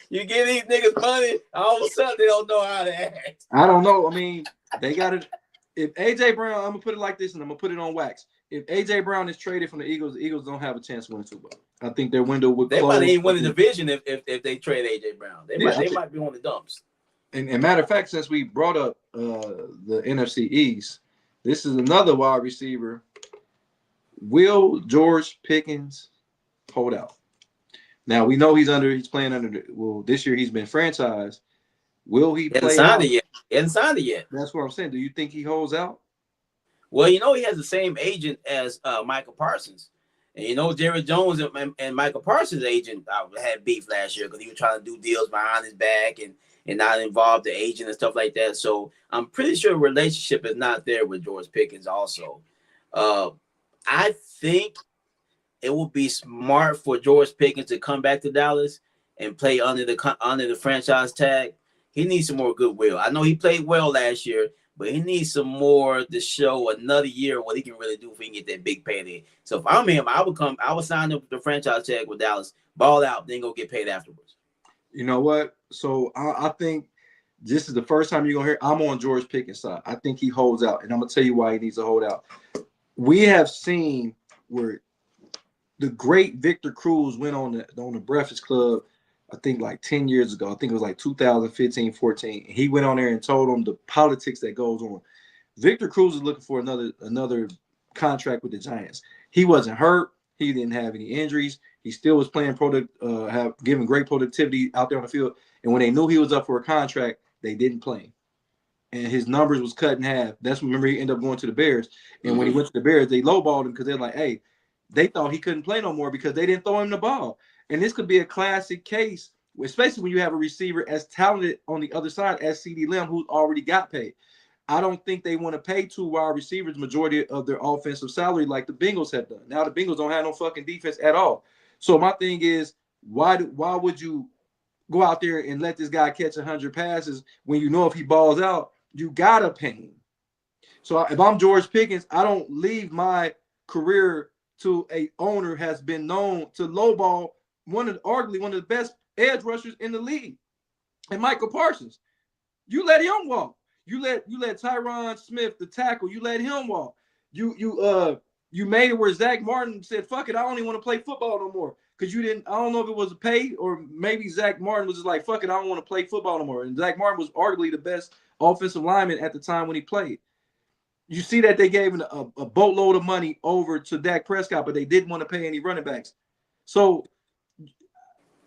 You give these niggas money, all of a sudden they don't know how to act. I don't know. I mean, they got it. If AJ Brown, I'm gonna put it like this, and I'm gonna put it on wax. If AJ Brown is traded from the Eagles don't have a chance to win Super Bowl. I think their window would close. They might even win the division if they trade AJ Brown. They might be on the dumps. And matter of fact, since we brought up the NFC East, This is another wide receiver. Will George Pickens hold out? Now we know he's playing under this year he's been franchised. Will he He hasn't play signed it out? yet. He hasn't signed it yet. That's what I'm saying. Do you think he holds out? Well, you know, he has the same agent as Michael Parsons. And you know, Jerry Jones and Michael Parsons' agent had beef last year because he was trying to do deals behind his back and not involve the agent and stuff like that. So I'm pretty sure the relationship is not there with George Pickens also. I think it would be smart for George Pickens to come back to Dallas and play under the franchise tag. He needs some more goodwill. I know he played well last year, but he needs some more to show another year what he can really do if he can get that big payday. So if I'm him, I would sign the franchise tag with Dallas, ball out, then go get paid afterwards. You know what? So I think this is the first time you're gonna hear I'm on George Pickens' side. I think he holds out, and I'm gonna tell you why he needs to hold out. We have seen where the great Victor Cruz went on the Breakfast Club, I think like 10 years ago. I think it was like 2015, 14. He went on there and told them the politics that goes on. Victor Cruz is looking for another contract with the Giants. He wasn't hurt. He didn't have any injuries. He still was playing giving great productivity out there on the field. And when they knew he was up for a contract, they didn't play him. And his numbers was cut in half. That's remember he ended up going to the Bears. And when he went to the Bears, they lowballed him because they're like, hey, they thought he couldn't play no more because they didn't throw him the ball. And this could be a classic case, especially when you have a receiver as talented on the other side as CeeDee Lamb, who's already got paid. I don't think they want to pay two wide receivers majority of their offensive salary like the Bengals have done. Now the Bengals don't have no fucking defense at all. So my thing is, why would you go out there and let this guy catch 100 passes when you know if he balls out, you gotta pay him? So if I'm George Pickens, I don't leave my career to a owner has been known to lowball arguably one of the best edge rushers in the league, and Michael Parsons. You let him walk. You let Tyron Smith, the tackle, you let him walk. You made it where Zach Martin said, fuck it, I don't even want to play football no more. Because you didn't, I don't know if it was a pay or maybe Zach Martin was just like, fuck it, I don't want to play football no more. And Zach Martin was arguably the best offensive lineman at the time when he played. You see that they gave him a boatload of money over to Dak Prescott, but they didn't want to pay any running backs. So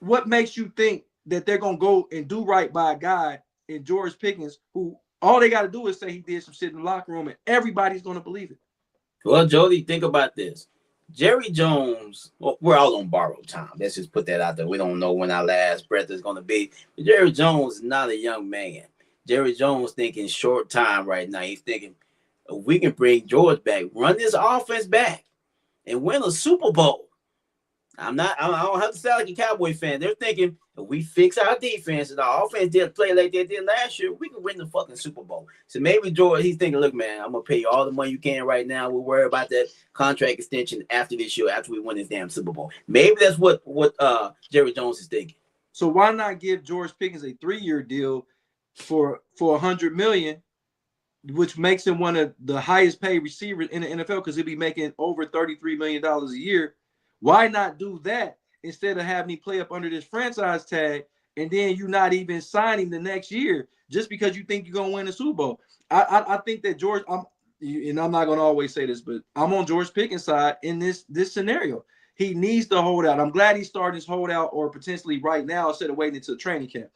what makes you think that they're going to go and do right by a guy in George Pickens who all they got to do is say he did some shit in the locker room and everybody's going to believe it? Well, Jody, think about this. Jerry Jones, well, we're all on borrowed time. Let's just put that out there. We don't know when our last breath is going to be. But Jerry Jones is not a young man. Jerry Jones thinking short time right now. He's thinking, we can bring George back, run this offense back, and win a Super Bowl. I don't have to sound like a Cowboy fan. They're thinking if we fix our defense and our offense did play like they did last year, we can win the fucking Super Bowl. So maybe George, he's thinking, look, man, I'm gonna pay you all the money you can right now. We'll worry about that contract extension after this year, after we win this damn Super Bowl. Maybe that's what Jerry Jones is thinking. So why not give George Pickens a 3-year deal for $100 million? Which makes him one of the highest paid receivers in the NFL because he'll be making over $33 million a year. Why not do that instead of having him play up under this franchise tag and then you not even signing the next year just because you think you're going to win the Super Bowl? I think that George, I'm not going to always say this, but I'm on George Pickens' side in this scenario. He needs to hold out. I'm glad he's starting his holdout or potentially right now instead of waiting until training camp.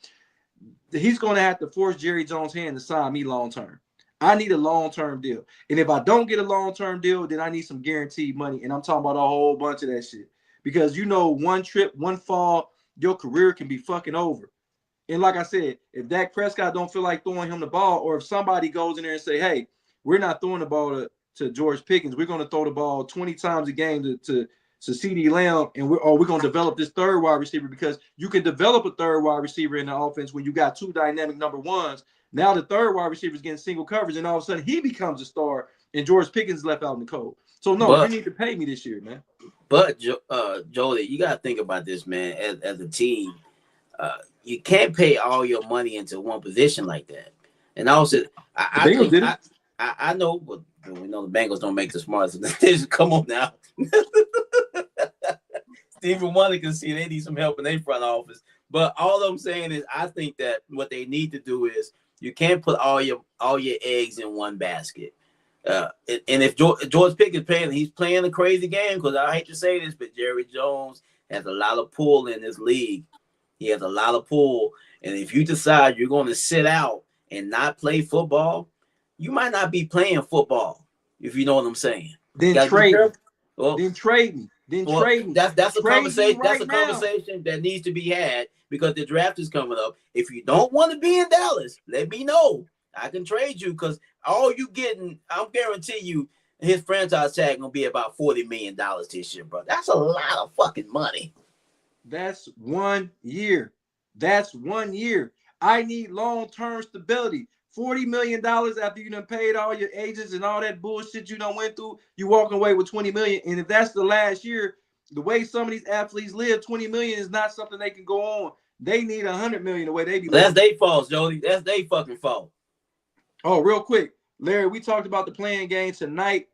He's going to have to force Jerry Jones' hand to sign me long term. I need a long-term deal. And if I don't get a long-term deal, then I need some guaranteed money. And I'm talking about a whole bunch of that shit. Because you know, one trip, one fall, your career can be fucking over. And like I said, if Dak Prescott don't feel like throwing him the ball, or if somebody goes in there and say, hey, we're not throwing the ball to George Pickens, we're going to throw the ball 20 times a game to CeeDee Lamb, and we're going to develop this third wide receiver, because you can develop a third wide receiver in the offense when you got two dynamic number ones. Now the third wide receiver is getting single coverage, and all of a sudden he becomes a star, and George Pickens is left out in the cold. So, no, you need to pay me this year, man. But, Jolie, you got to think about this, man, as a team. You can't pay all your money into one position like that. And also, I know, but we know the Bengals don't make the smartest decisions. Come on now. Stephen Wonder can see they need some help in their front office. But all I'm saying is I think that what they need to do is you can't put all your eggs in one basket. And if George Pickens playing, he's playing a crazy game because I hate to say this, but Jerry Jones has a lot of pull in this league. He has a lot of pull. And if you decide you're going to sit out and not play football, you might not be playing football, if you know what I'm saying. Then trade me. Well, then trade me. Then trade me. That's a conversation. Right, that's a conversation that needs to be had because the draft is coming up. If you don't want to be in Dallas, let me know. I can trade you because all you getting, I'm guarantee you, his franchise tag gonna be about $40 million this year, bro. That's a lot of fucking money. That's 1 year. That's 1 year. I need long-term stability. $40 million after you done paid all your agents and all that bullshit you done went through, you walking away with 20 million. And if that's the last year, the way some of these athletes live, 20 million is not something they can go on. They need 100 million the way they be living. That's their fault, Jody. That's their fucking fault. Oh, real quick, Larry, we talked about the playing game tonight.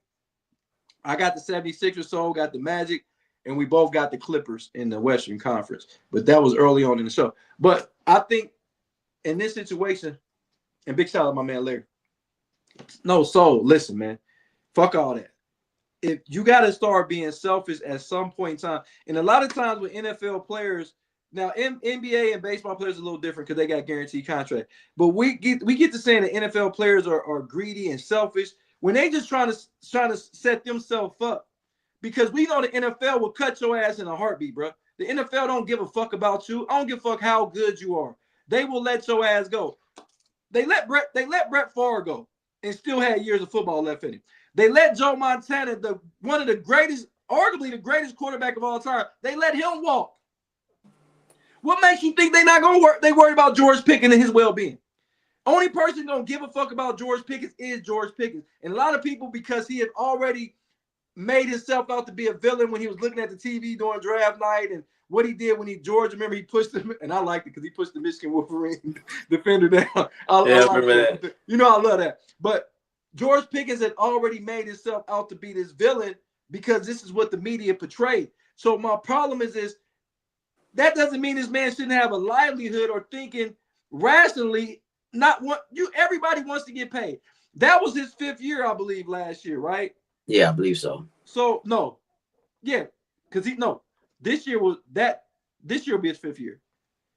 I got the 76ers, so got the Magic, and we both got the Clippers in the Western Conference. But that was early on in the show. But I think in this situation, and big shout out to my man Larry. No, so listen, man, fuck all that. If you got to start being selfish at some point in time, and a lot of times with NFL players, now NBA and baseball players are a little different because they got guaranteed contract. But we get to saying that NFL players are greedy and selfish when they just trying to set themselves up. Because we know the NFL will cut your ass in a heartbeat, bro. The NFL don't give a fuck about you. I don't give a fuck how good you are. They will let your ass go. They let Brett Favre go and still had years of football left in him. They let Joe Montana, one of the greatest, arguably the greatest quarterback of all time, they let him walk. What makes you think they're not gonna work? They worried about George Pickens and his well-being. Only person gonna give a fuck about George Pickens is George Pickens. And a lot of people, because he had already made himself out to be a villain when he was looking at the TV during draft night and what he did when George, remember he pushed him, and I liked it because he pushed the Michigan Wolverine defender down. I remember that. You know, I love that. But George Pickens had already made himself out to be this villain because this is what the media portrayed. So my problem is this. That doesn't mean this man shouldn't have a livelihood or thinking rationally. Everybody wants to get paid. That was his 5th year, I believe, last year, right? Yeah, I believe so. So no, yeah, because this year will be his 5th year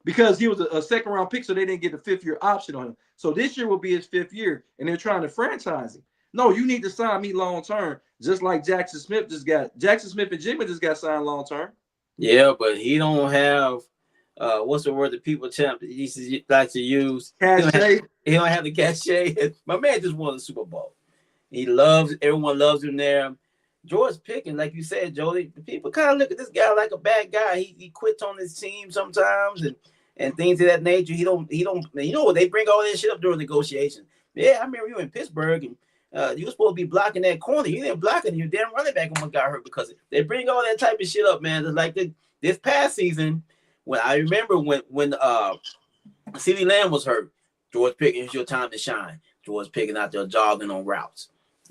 because he was a 2nd round pick, so they didn't get the 5th year option on him. So this year will be his 5th year, and they're trying to franchise him. No, you need to sign me long term, just like Jackson Smith and Jimmy just got signed long term. Yeah, but he don't have what's the word that people like to use? Cachet. He don't have the cachet. My man just won the Super Bowl. Everyone loves him there. George Pickens, like you said, Jody, people kind of look at this guy like a bad guy. He quits on his team sometimes and things of that nature. He don't, you know what, they bring all that shit up during negotiations. Yeah, I remember you in Pittsburgh and you were supposed to be blocking that corner. You didn't block it. You damn running back almost got hurt because they bring all that type of shit up, man. It's like this past season, when I remember when CeeDee Lamb was hurt, George Pickens, it's your time to shine. George Pickens out there jogging on routes.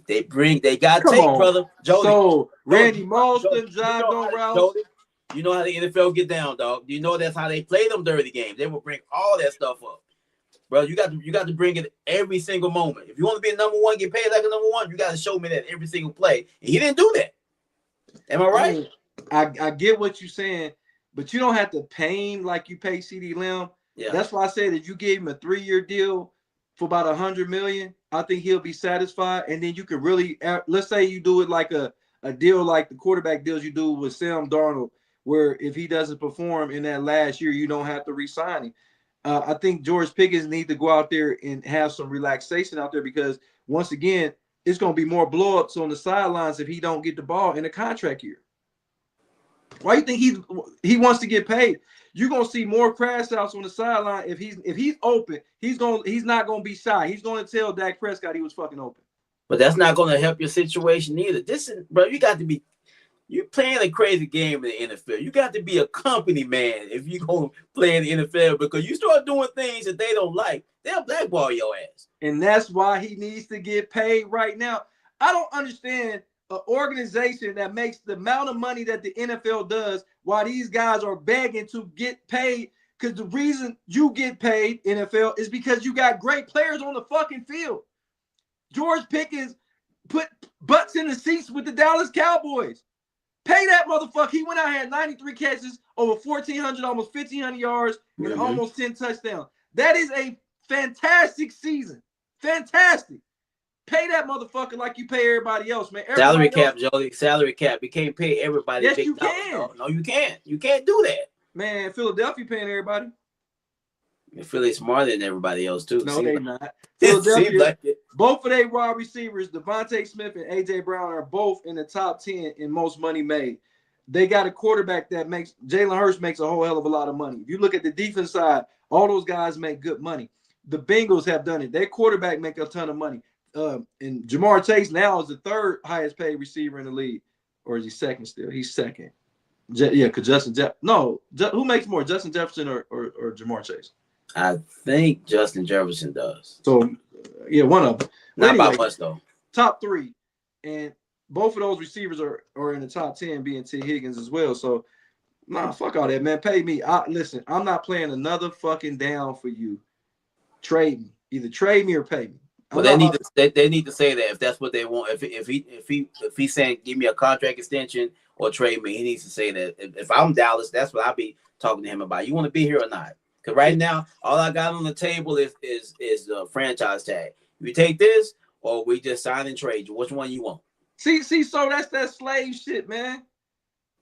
They got tape, brother. Jody. So Randy Moss jogged on routes. Jody, you know how the NFL get down, dog. You know that's how they play them dirty games. They will bring all that stuff up. Bro, you got to bring it every single moment. If you want to be a number one, get paid like a number one, you got to show me that every single play. And he didn't do that. Am I right? I get what you're saying, but you don't have to pay him like you pay CeeDee Lamb. Yeah. That's why I said that you gave him a 3-year deal for about $100 million. I think he'll be satisfied. And then you can really, let's say you do it like a deal like the quarterback deals you do with Sam Darnold, where if he doesn't perform in that last year, you don't have to re-sign him. I think George Pickens needs to go out there and have some relaxation out there because, once again, it's going to be more blow-ups on the sidelines if he don't get the ball in a contract year. Why do you think he wants to get paid? You're going to see more crash outs on the sideline. If he's open, he's not going to be shy. He's going to tell Dak Prescott he was fucking open. But that's not going to help your situation either. Bro, you're playing a crazy game in the NFL. You got to be a company man if you're going to play in the NFL because you start doing things that they don't like, they'll blackball your ass. And that's why he needs to get paid right now. I don't understand an organization that makes the amount of money that the NFL does while these guys are begging to get paid, because the reason you get paid, NFL, is because you got great players on the fucking field. George Pickens put butts in the seats with the Dallas Cowboys. Pay that motherfucker. He went out here, had 93 catches, over 1,400, almost 1,500 yards, and almost 10 touchdowns. That is a fantastic season. Fantastic. Pay that motherfucker like you pay everybody else, man. Salary cap, Jody. Salary cap. You can't pay everybody. Yes, big you dollars, can. no, you can't. You can't do that. Man, Philadelphia paying everybody. Philly's smarter than everybody else, too. No, they not. Philadelphia, Philadelphia, both of their wide receivers, Devontae Smith and A.J. Brown, are both in the top 10 in most money made. They got a quarterback that makes – Jalen Hurts makes a whole hell of a lot of money. If you look at the defense side, all those guys make good money. The Bengals have done it. Their quarterback make a ton of money. And Jamar Chase now is the third highest paid receiver in the league. Or is he second still? He's second. Yeah, because who makes more, Justin Jefferson or Jamar Chase? I think Justin Jefferson does. So, yeah, one of them. Not by much, though. Top 3. And both of those receivers are in the top 10, being T. Higgins as well. So, fuck all that, man. Pay me. Listen, I'm not playing another fucking down for you. Trade me. Either trade me or pay me. Well, they need to say that if that's what they want. If he's saying give me a contract extension or trade me, he needs to say that. If I'm Dallas, that's what I'll be talking to him about. You want to be here or not? Because right now, all I got on the table is the franchise tag. You take this, or we just sign and trade you. Which one you want? See, so that's that slave shit, man.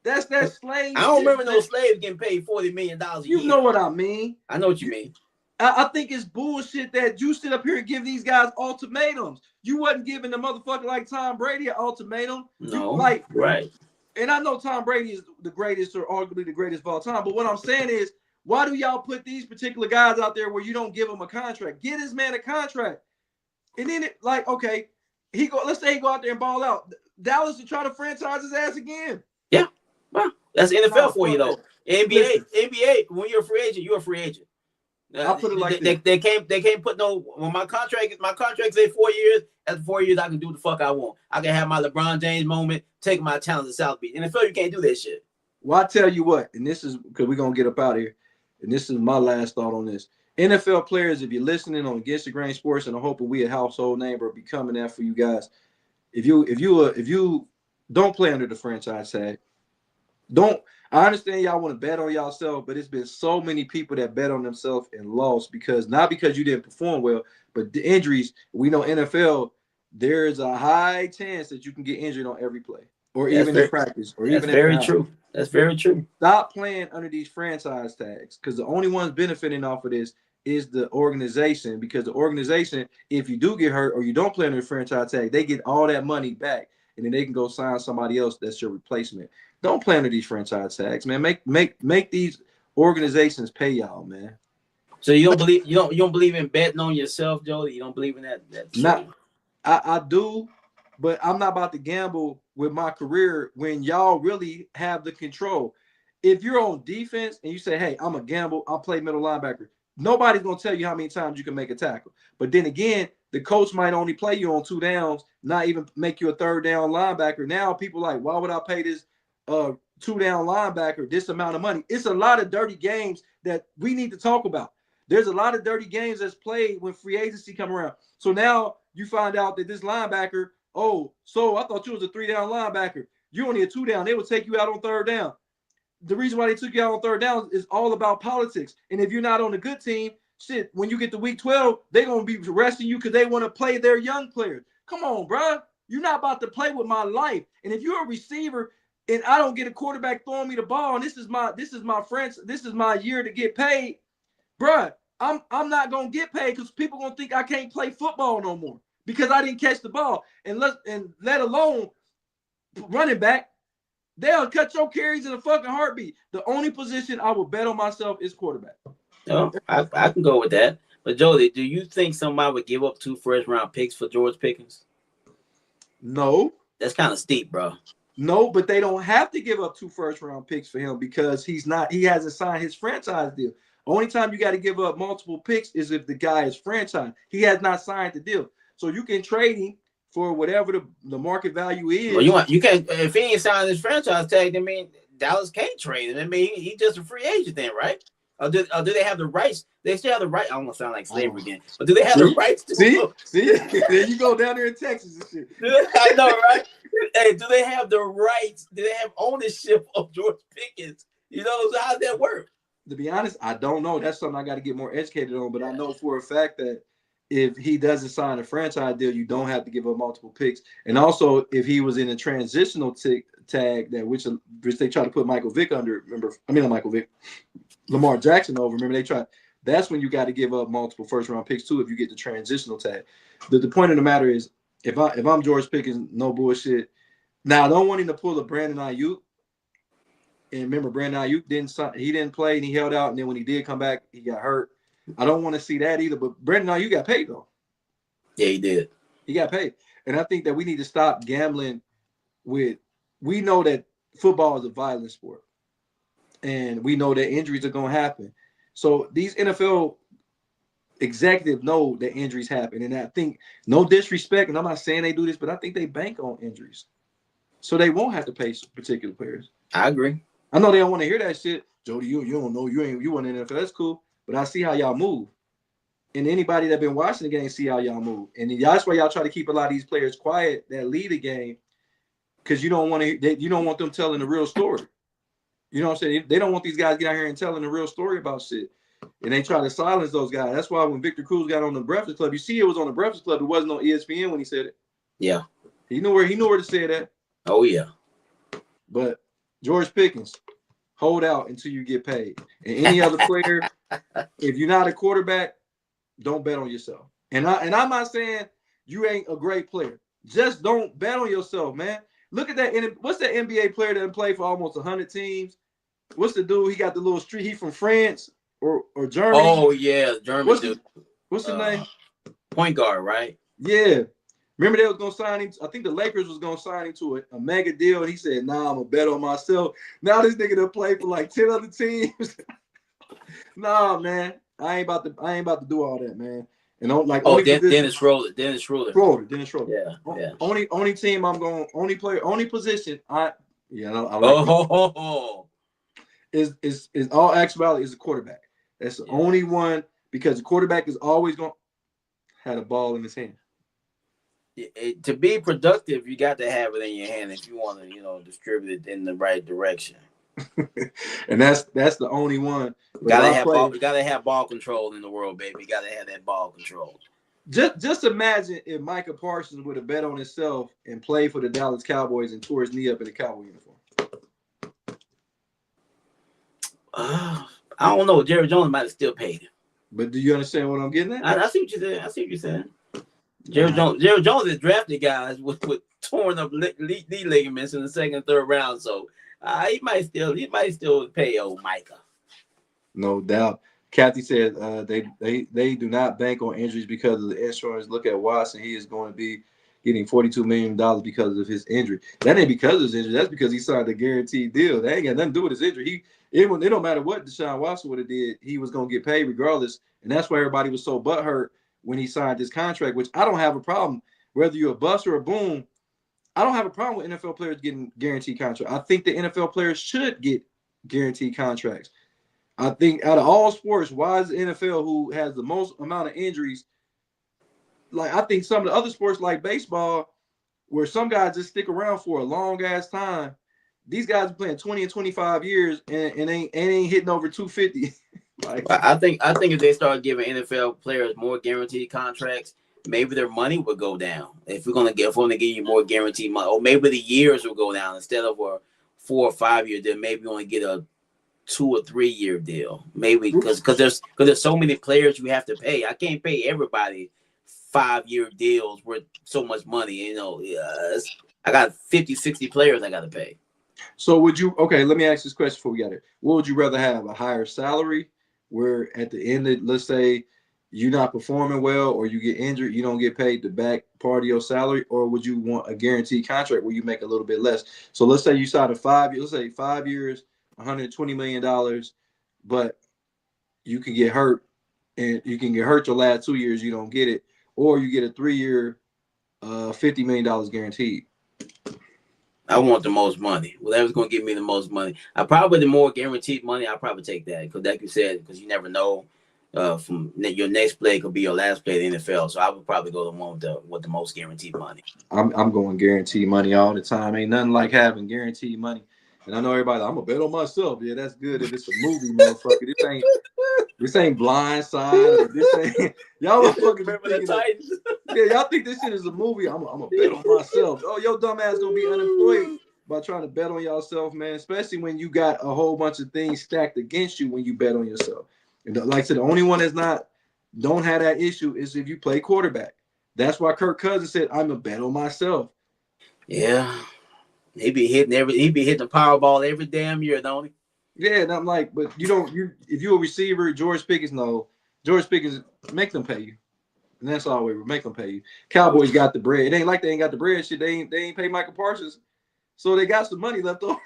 That's that slave. I don't remember no slaves getting paid $40 million a year. You know what I mean? I know what you mean. I think it's bullshit that you sit up here and give these guys ultimatums. You wasn't giving a motherfucker like Tom Brady an ultimatum. No, right. And I know Tom Brady is the greatest or arguably the greatest of all time. But what I'm saying is, why do y'all put these particular guys out there where you don't give them a contract? Get this man a contract. And then okay, let's say he go out there and ball out. Dallas to try to franchise his ass again. Yeah. Well, that's NFL for you though. NBA, when you're a free agent, you're a free agent. I'll put it like they can't put no when my contract say 4 years. After 4 years, I can do the fuck I want. I can have my LeBron James moment, take my talent to South Beach. NFL, you can't do that shit. Well, I tell you what, and this is because we're gonna get up out of here, and this is my last thought on this. NFL players, if you're listening on Against the Grain Sports, and I'm hoping we a household name or becoming that for you guys. If you don't play under the franchise tag, I understand y'all want to bet on yourself, but it's been so many people that bet on themselves and lost not because you didn't perform well, but the injuries. We know NFL, there is a high chance that you can get injured on every play, or even in practice, or even very true. That's very true. Stop playing under these franchise tags, because the only ones benefiting off of this is the organization. Because the organization, if you do get hurt or you don't play under the franchise tag, they get all that money back, and then they can go sign somebody else that's your replacement. Don't play under these franchise tags, man. Make these organizations pay y'all, man. So you don't believe in betting on yourself, Joe? You don't believe in that? I do, but I'm not about to gamble with my career when y'all really have the control. If you're on defense and you say, hey, I'm a gamble, I'll play middle linebacker, nobody's going to tell you how many times you can make a tackle. But then again, the coach might only play you on 2 downs, not even make you a 3rd down linebacker. Now people like, why would I pay this 2-down linebacker this amount of money? It's a lot of dirty games that we need to talk about. There's a lot of dirty games that's played when free agency come around. So now you find out that this linebacker, so I thought you was a 3-down linebacker. You only a 2-down. They would take you out on 3rd down. The reason why they took you out on 3rd down is all about politics. And if you're not on a good team, shit, when you get to week 12, they're going to be resting you because they want to play their young players. Come on, bro. You're not about to play with my life. And if you're a receiver and I don't get a quarterback throwing me the ball, and this is my year to get paid, bruh, I'm not gonna get paid because people gonna think I can't play football no more because I didn't catch the ball. And let alone running back, they'll cut your carries in a fucking heartbeat. The only position I will bet on myself is quarterback. Oh, I can go with that. But Joey, do you think somebody would give up 2 first-round picks for George Pickens? No. That's kind of steep, bro. No, but they don't have to give up 2 first-round picks for him because he hasn't signed his franchise deal. Only time you got to give up multiple picks is if the guy is franchise. He has not signed the deal. So you can trade him for whatever the market value is. Well, you can't if he ain't signed his franchise tag, I mean Dallas can't trade him. I mean, he's just a free agent then, right? Do they have the rights? They still have the right. I don't want to sound like slavery again, but do they have the rights to see? There you go down there in Texas and shit. I know, right? Hey, do they have the rights? Do they have ownership of George Pickens? You know, so how does that work? To be honest, I don't know. That's something I got to get more educated on. But I know for a fact that if he doesn't sign a franchise deal, you don't have to give up multiple picks. And also, if he was in a transitional tag that which they tried to put Michael Vick under, remember? I mean, not Michael Vick, Lamar Jackson over. Remember, they tried. That's when you got to give up multiple first-round picks too if you get the transitional tag. The point of the matter is, if I'm George Pickens, no bullshit. Now, I don't want him to pull a Brandon Ayuk. And remember, Brandon Ayuk didn't play and he held out. And then when he did come back, he got hurt. I don't want to see that either. But Brandon Ayuk got paid though. Yeah, he did. He got paid. And I think that we need to stop gambling with. We know that football is a violent sport, and we know that injuries are going to happen. So these NFL executives know that injuries happen, and I think no disrespect, and I'm not saying they do this, but I think they bank on injuries, so they won't have to pay particular players. I agree. I know they don't want to hear that shit. Jody, you don't know, you want in the NFL. That's cool. But I see how y'all move. And anybody that been watching the game see how y'all move. And that's why y'all try to keep a lot of these players quiet that lead the game, because you don't want them telling the real story. You know what I'm saying? They don't want these guys get out here and telling the real story about shit. And they try to silence those guys. That's why when Victor Cruz got on the Breakfast Club, you see it was on the Breakfast Club. It wasn't on ESPN when he said it. Yeah. He knew where to say that. Oh yeah. But George Pickens, hold out until you get paid. And any other player, if you're not a quarterback, don't bet on yourself. And I'm not saying you ain't a great player. Just don't bet on yourself, man. Look at that. What's that NBA player that played for almost 100 teams? What's the dude? He got the little street. He from France or Germany. Oh yeah, German dude. What's his name? Point guard, right? Yeah. Remember they was gonna sign him. I think the Lakers was gonna sign him to a mega deal. And he said, "Nah, I'm gonna bet on myself." Now this nigga done played for like 10 other teams. Nah, man, I ain't about to do all that, man. And Dennis Schroeder. Dennis Schroeder. Yeah. Only team I'm going. Only player. Only position. I like. Is all actuality is the quarterback. That's the only one, because the quarterback is always going to have a ball in his hand. To be productive, you got to have it in your hand if you want to, distribute it in the right direction. And that's the only one. Gotta have ball control in the world, baby. Gotta have that ball control. Just imagine if Micah Parsons would have bet on himself and played for the Dallas Cowboys and tore his knee up in a Cowboy uniform. I don't know. Jerry Jones might have still paid him. But do you understand what I'm getting at? I see what you're saying. Jerry Jones has drafted guys with torn up knee ligaments in the second and third round, so he might still pay old Micah. No doubt. Kathy said they do not bank on injuries because of the insurance. Look at Watson; he is going to be getting $42 million because of his injury. That ain't because of his injury. That's because he signed a guaranteed deal. That ain't got nothing to do with his injury. It don't matter what Deshaun Watson would have did. He was going to get paid regardless, and that's why everybody was so butthurt when he signed this contract, which I don't have a problem. Whether you're a bust or a boom, I don't have a problem with NFL players getting guaranteed contracts. I think the NFL players should get guaranteed contracts. I think out of all sports, why is the NFL, who has the most amount of injuries, like I think some of the other sports like baseball, where some guys just stick around for a long ass time, these guys are playing 20 and 25 years and ain't hitting over 250. I think if they start giving NFL players more guaranteed contracts, maybe their money would go down. If we're gonna give you more guaranteed money, or maybe the years will go down instead of a 4 or 5 year deal. Maybe you only get a 2 or 3 year deal. Maybe because there's so many players you have to pay. I can't pay everybody 5-year deals worth so much money. I got 50, 60 players I got to pay. So let me ask this question before we got it. What would you rather have, a higher salary where at the end of, let's say you're not performing well or you get injured, you don't get paid the back part of your salary, or would you want a guaranteed contract where you make a little bit less? So let's say you signed a 5 year, let's say 5 years, $120 million, but you can get hurt your last 2 years, you don't get it, or you get a 3 year, $50 million guaranteed. I want the most money. Whatever's going to give me the most money. I probably the more guaranteed money. I'll probably take that because, like you said, because you never know. From your next play could be your last play in the NFL. So I would probably go the one with the most guaranteed money. I'm going guaranteed money all the time. Ain't nothing like having guaranteed money. And I know everybody, I'm gonna bet on myself. Yeah, that's good if it's a movie, motherfucker. This ain't Blind Side or this ain't y'all motherfuckers Remember the thinking Titans? yeah, y'all think this shit is a movie. I'm gonna bet on myself. Oh, your dumb ass gonna be unemployed by trying to bet on yourself, man. Especially when you got a whole bunch of things stacked against you when you bet on yourself. And like I said, the only one that's don't have that issue is if you play quarterback. That's why Kirk Cousins said, "I'm a bet on myself." Yeah, he be hitting the Powerball every damn year, don't he? Yeah, and I'm like, but if you're a receiver, George Pickens make them pay you. And that's all we make them pay you. Cowboys got the bread. It ain't like they ain't got the bread shit. They ain't pay Michael Parsons. So they got some money left over.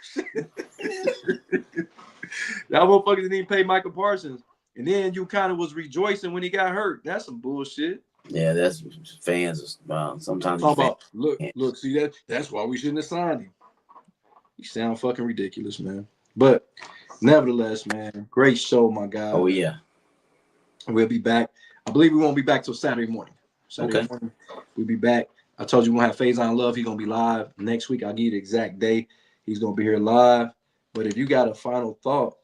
Y'all motherfuckers didn't even pay Michael Parsons. And then you kind of was rejoicing when he got hurt. That's some bullshit. Yeah, that's fans. Sometimes Talk about look, see that's why we shouldn't have signed him. You sound fucking ridiculous, man. But nevertheless, man, great show, my guy. Oh yeah. We'll be back. I believe we won't be back till Saturday morning. Saturday morning, we'll be back. I told you we're going to have Faison Love. He's going to be live next week. I'll give you the exact day. He's going to be here live. But if you got a final thought,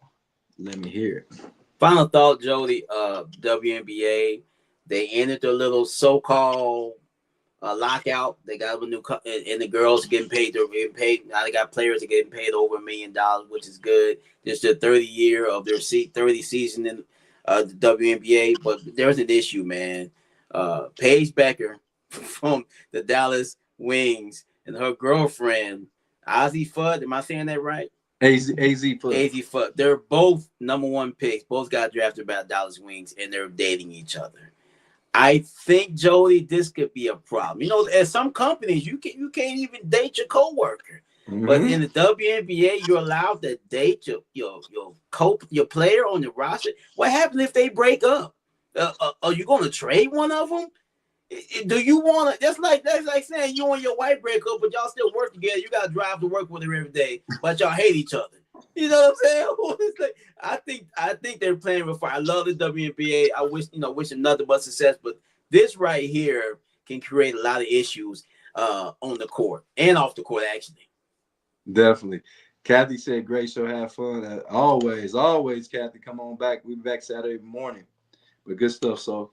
let me hear it. Final thought, Jody. WNBA, they ended their little so-called lockout. They got a new and the girls getting paid. They're getting paid. Now they got players that are getting paid over $1 million, which is good. This is the 30th year of their 30 season in the WNBA. But there's an issue, man. Paige Becker from the Dallas Wings and her girlfriend, Ozzy Fudd. Am I saying that right? AZ Fudd. AZ Fudd. They're both #1 picks. Both got drafted by Dallas Wings, and they're dating each other. I think, Jody, this could be a problem. You know, at some companies, you can't even date your coworker. Mm-hmm. But in the WNBA, you're allowed to date your player on the roster. What happens if they break up? Are you going to trade one of them? Do you want to? That's like saying you and your wife break up, but y'all still work together. You got to drive to work with her every day, but y'all hate each other. You know what I'm saying? I think they're playing with fire. I love the WNBA. I wish them nothing but success. But this right here can create a lot of issues on the court and off the court, actually. Definitely. Kathy said, "Great show, have fun." Always, Kathy, come on back. We'll be back Saturday morning. But good stuff. So,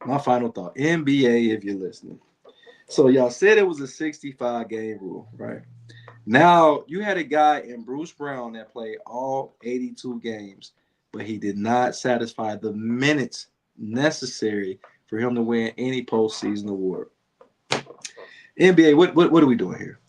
my final thought: NBA, if you're listening. So y'all said it was a 65-game rule, right? Now, you had a guy in Bruce Brown that played all 82 games, but he did not satisfy the minutes necessary for him to win any postseason award. NBA, what are we doing here?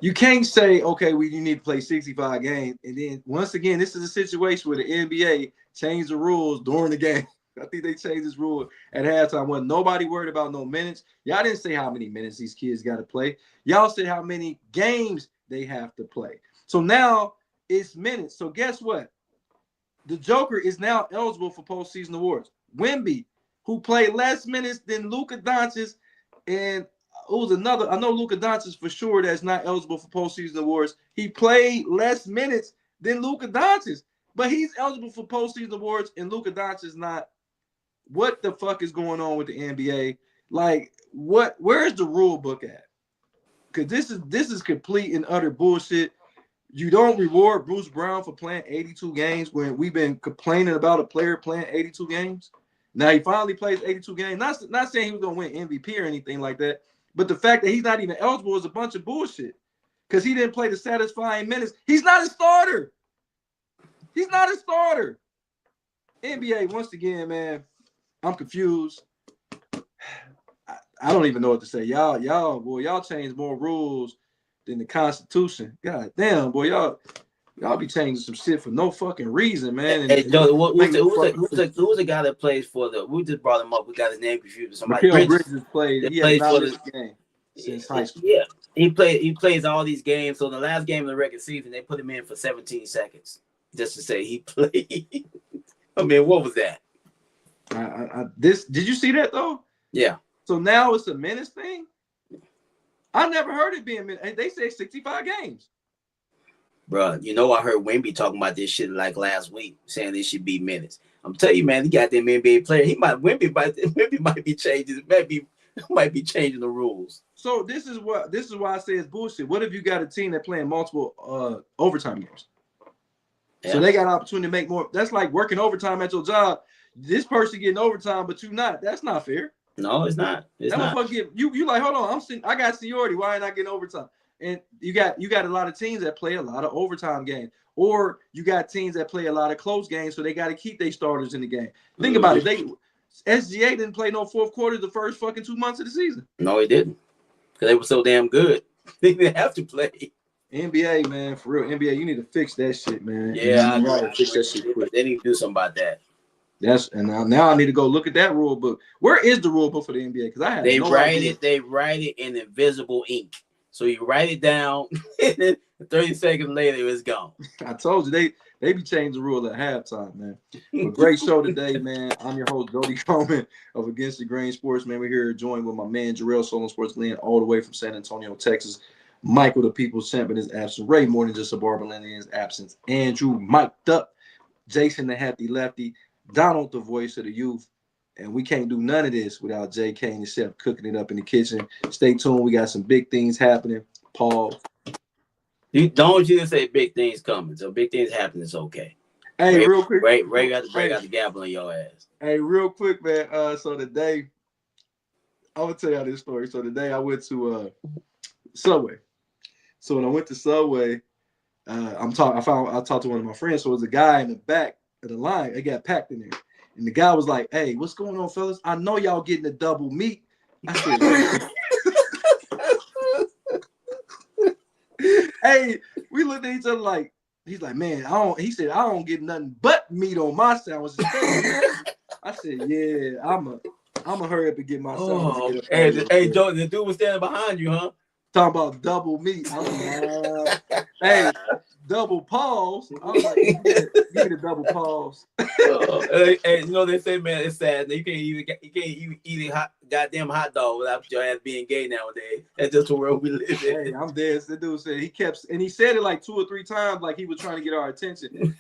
You can't say, okay, you need to play 65 games, and then once again, this is a situation where the NBA changed the rules during the game. I think they changed this rule at halftime. Wasn't nobody worried about no minutes. Y'all didn't say how many minutes these kids got to play. Y'all said how many games they have to play. So now it's minutes. So guess what? The Joker is now eligible for postseason awards. Wemby, who played less minutes than Luka Doncic, and it was another. I know Luka Doncic for sure that's not eligible for postseason awards. He played less minutes than Luka Doncic, but he's eligible for postseason awards, and Luka Doncic is not. What the fuck is going on with the NBA? Like, where's the rule book at? Because this is complete and utter bullshit. You don't reward Bruce Brown for playing 82 games when we've been complaining about a player playing 82 games. Now he finally plays 82 games. Not saying he was going to win MVP or anything like that, but the fact that he's not even eligible is a bunch of bullshit because he didn't play the satisfying minutes. He's not a starter. He's not a starter. NBA, once again, man, I'm confused. I don't even know what to say. Y'all changed more rules than the Constitution. God damn, boy, y'all be changing some shit for no fucking reason, man. Hey, Joe, who's the guy that plays for the? We just brought him up. We got his name confused. Somebody Bridges played. He has not missed a game since high school. Yeah, he plays all these games. So the last game of the regular season, they put him in for 17 seconds just to say he played. I mean, what was that? Did you see that though? Yeah. So now it's a minutes thing. I never heard it being minutes. They said 65 games. Bro, you know I heard Wemby talking about this shit like last week, saying this should be minutes. I'm telling you, man, he got them NBA player. Wemby might be changing, might be changing the rules. So this is why I say it's bullshit. What if you got a team that playing multiple overtime games? Yeah. So they got an opportunity to make more. That's like working overtime at your job. This person getting overtime, but you not. That's not fair. No, it's not. It's not. You like, hold on. I got seniority. Why ain't I getting overtime? And you got a lot of teams that play a lot of overtime games, or you got teams that play a lot of close games, so they got to keep their starters in the game. Think about it. SGA didn't play no fourth quarter the first fucking 2 months of the season. No, he didn't, because they were so damn good. They didn't have to play. NBA, man, for real. NBA, you need to fix that shit, man. Yeah, I know. Fix that shit quick. They need to do something about that. Now I need to go look at that rule book. Where is the rule book for the NBA? Because I have They write it in invisible ink. So you write it down, and then 30 seconds later, it's gone. I told you they be changing the rule at halftime, man. But great show today, man. I'm your host, Jody Coleman of Against the Grain Sports, man. We're here joined with my man Jarrell Solon Sports Glenn, all the way from San Antonio, Texas. Michael, the People's Champ, in his absence. Ray, more than just a barber in his absence. Andrew, mic'd up. Jason, the Happy Lefty. Donald, the voice of the youth. And we can't do none of this without JK and the chef cooking it up in the kitchen. Stay tuned. We got some big things happening. Pause. Don't you say big things coming. So big things happening. It's okay. Hey, real quick. Ray got the gavel on your ass. Hey, real quick, man. So today, I'm going to tell y'all this story. So today I went to Subway. So when I went to Subway, I talked to one of my friends. So it was a guy in the back of the line. It got packed in there. And the guy was like, "Hey, what's going on, fellas? I know y'all getting the double meat." I said, "Hey," we looked at each other like, he's like, "Man, he said, I don't get nothing but meat on my sandwich." I said, "Yeah, I'm a hurry up and get my sandwich." Hey, Joe, the dude was standing behind you, huh? Talking about double meat. Hey, double pause. I was like, give me the double pause. Hey, you know they say, man, it's sad. You can't even eat a goddamn hot dog without your ass being gay nowadays. That's just the world we live in. Hey, I'm dead. The dude said he said it like 2 or 3 times, like he was trying to get our attention.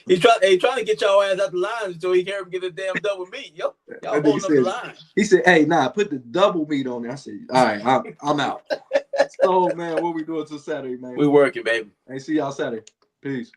He's trying to get y'all ass out the line so he can't get a damn double meat. Y'all holding up the line. He said, "Hey, put the double meat on there." I said, "All right, I'm out." So, man, what we doing till Saturday, man? We working, baby. Hey, see y'all Saturday. Peace.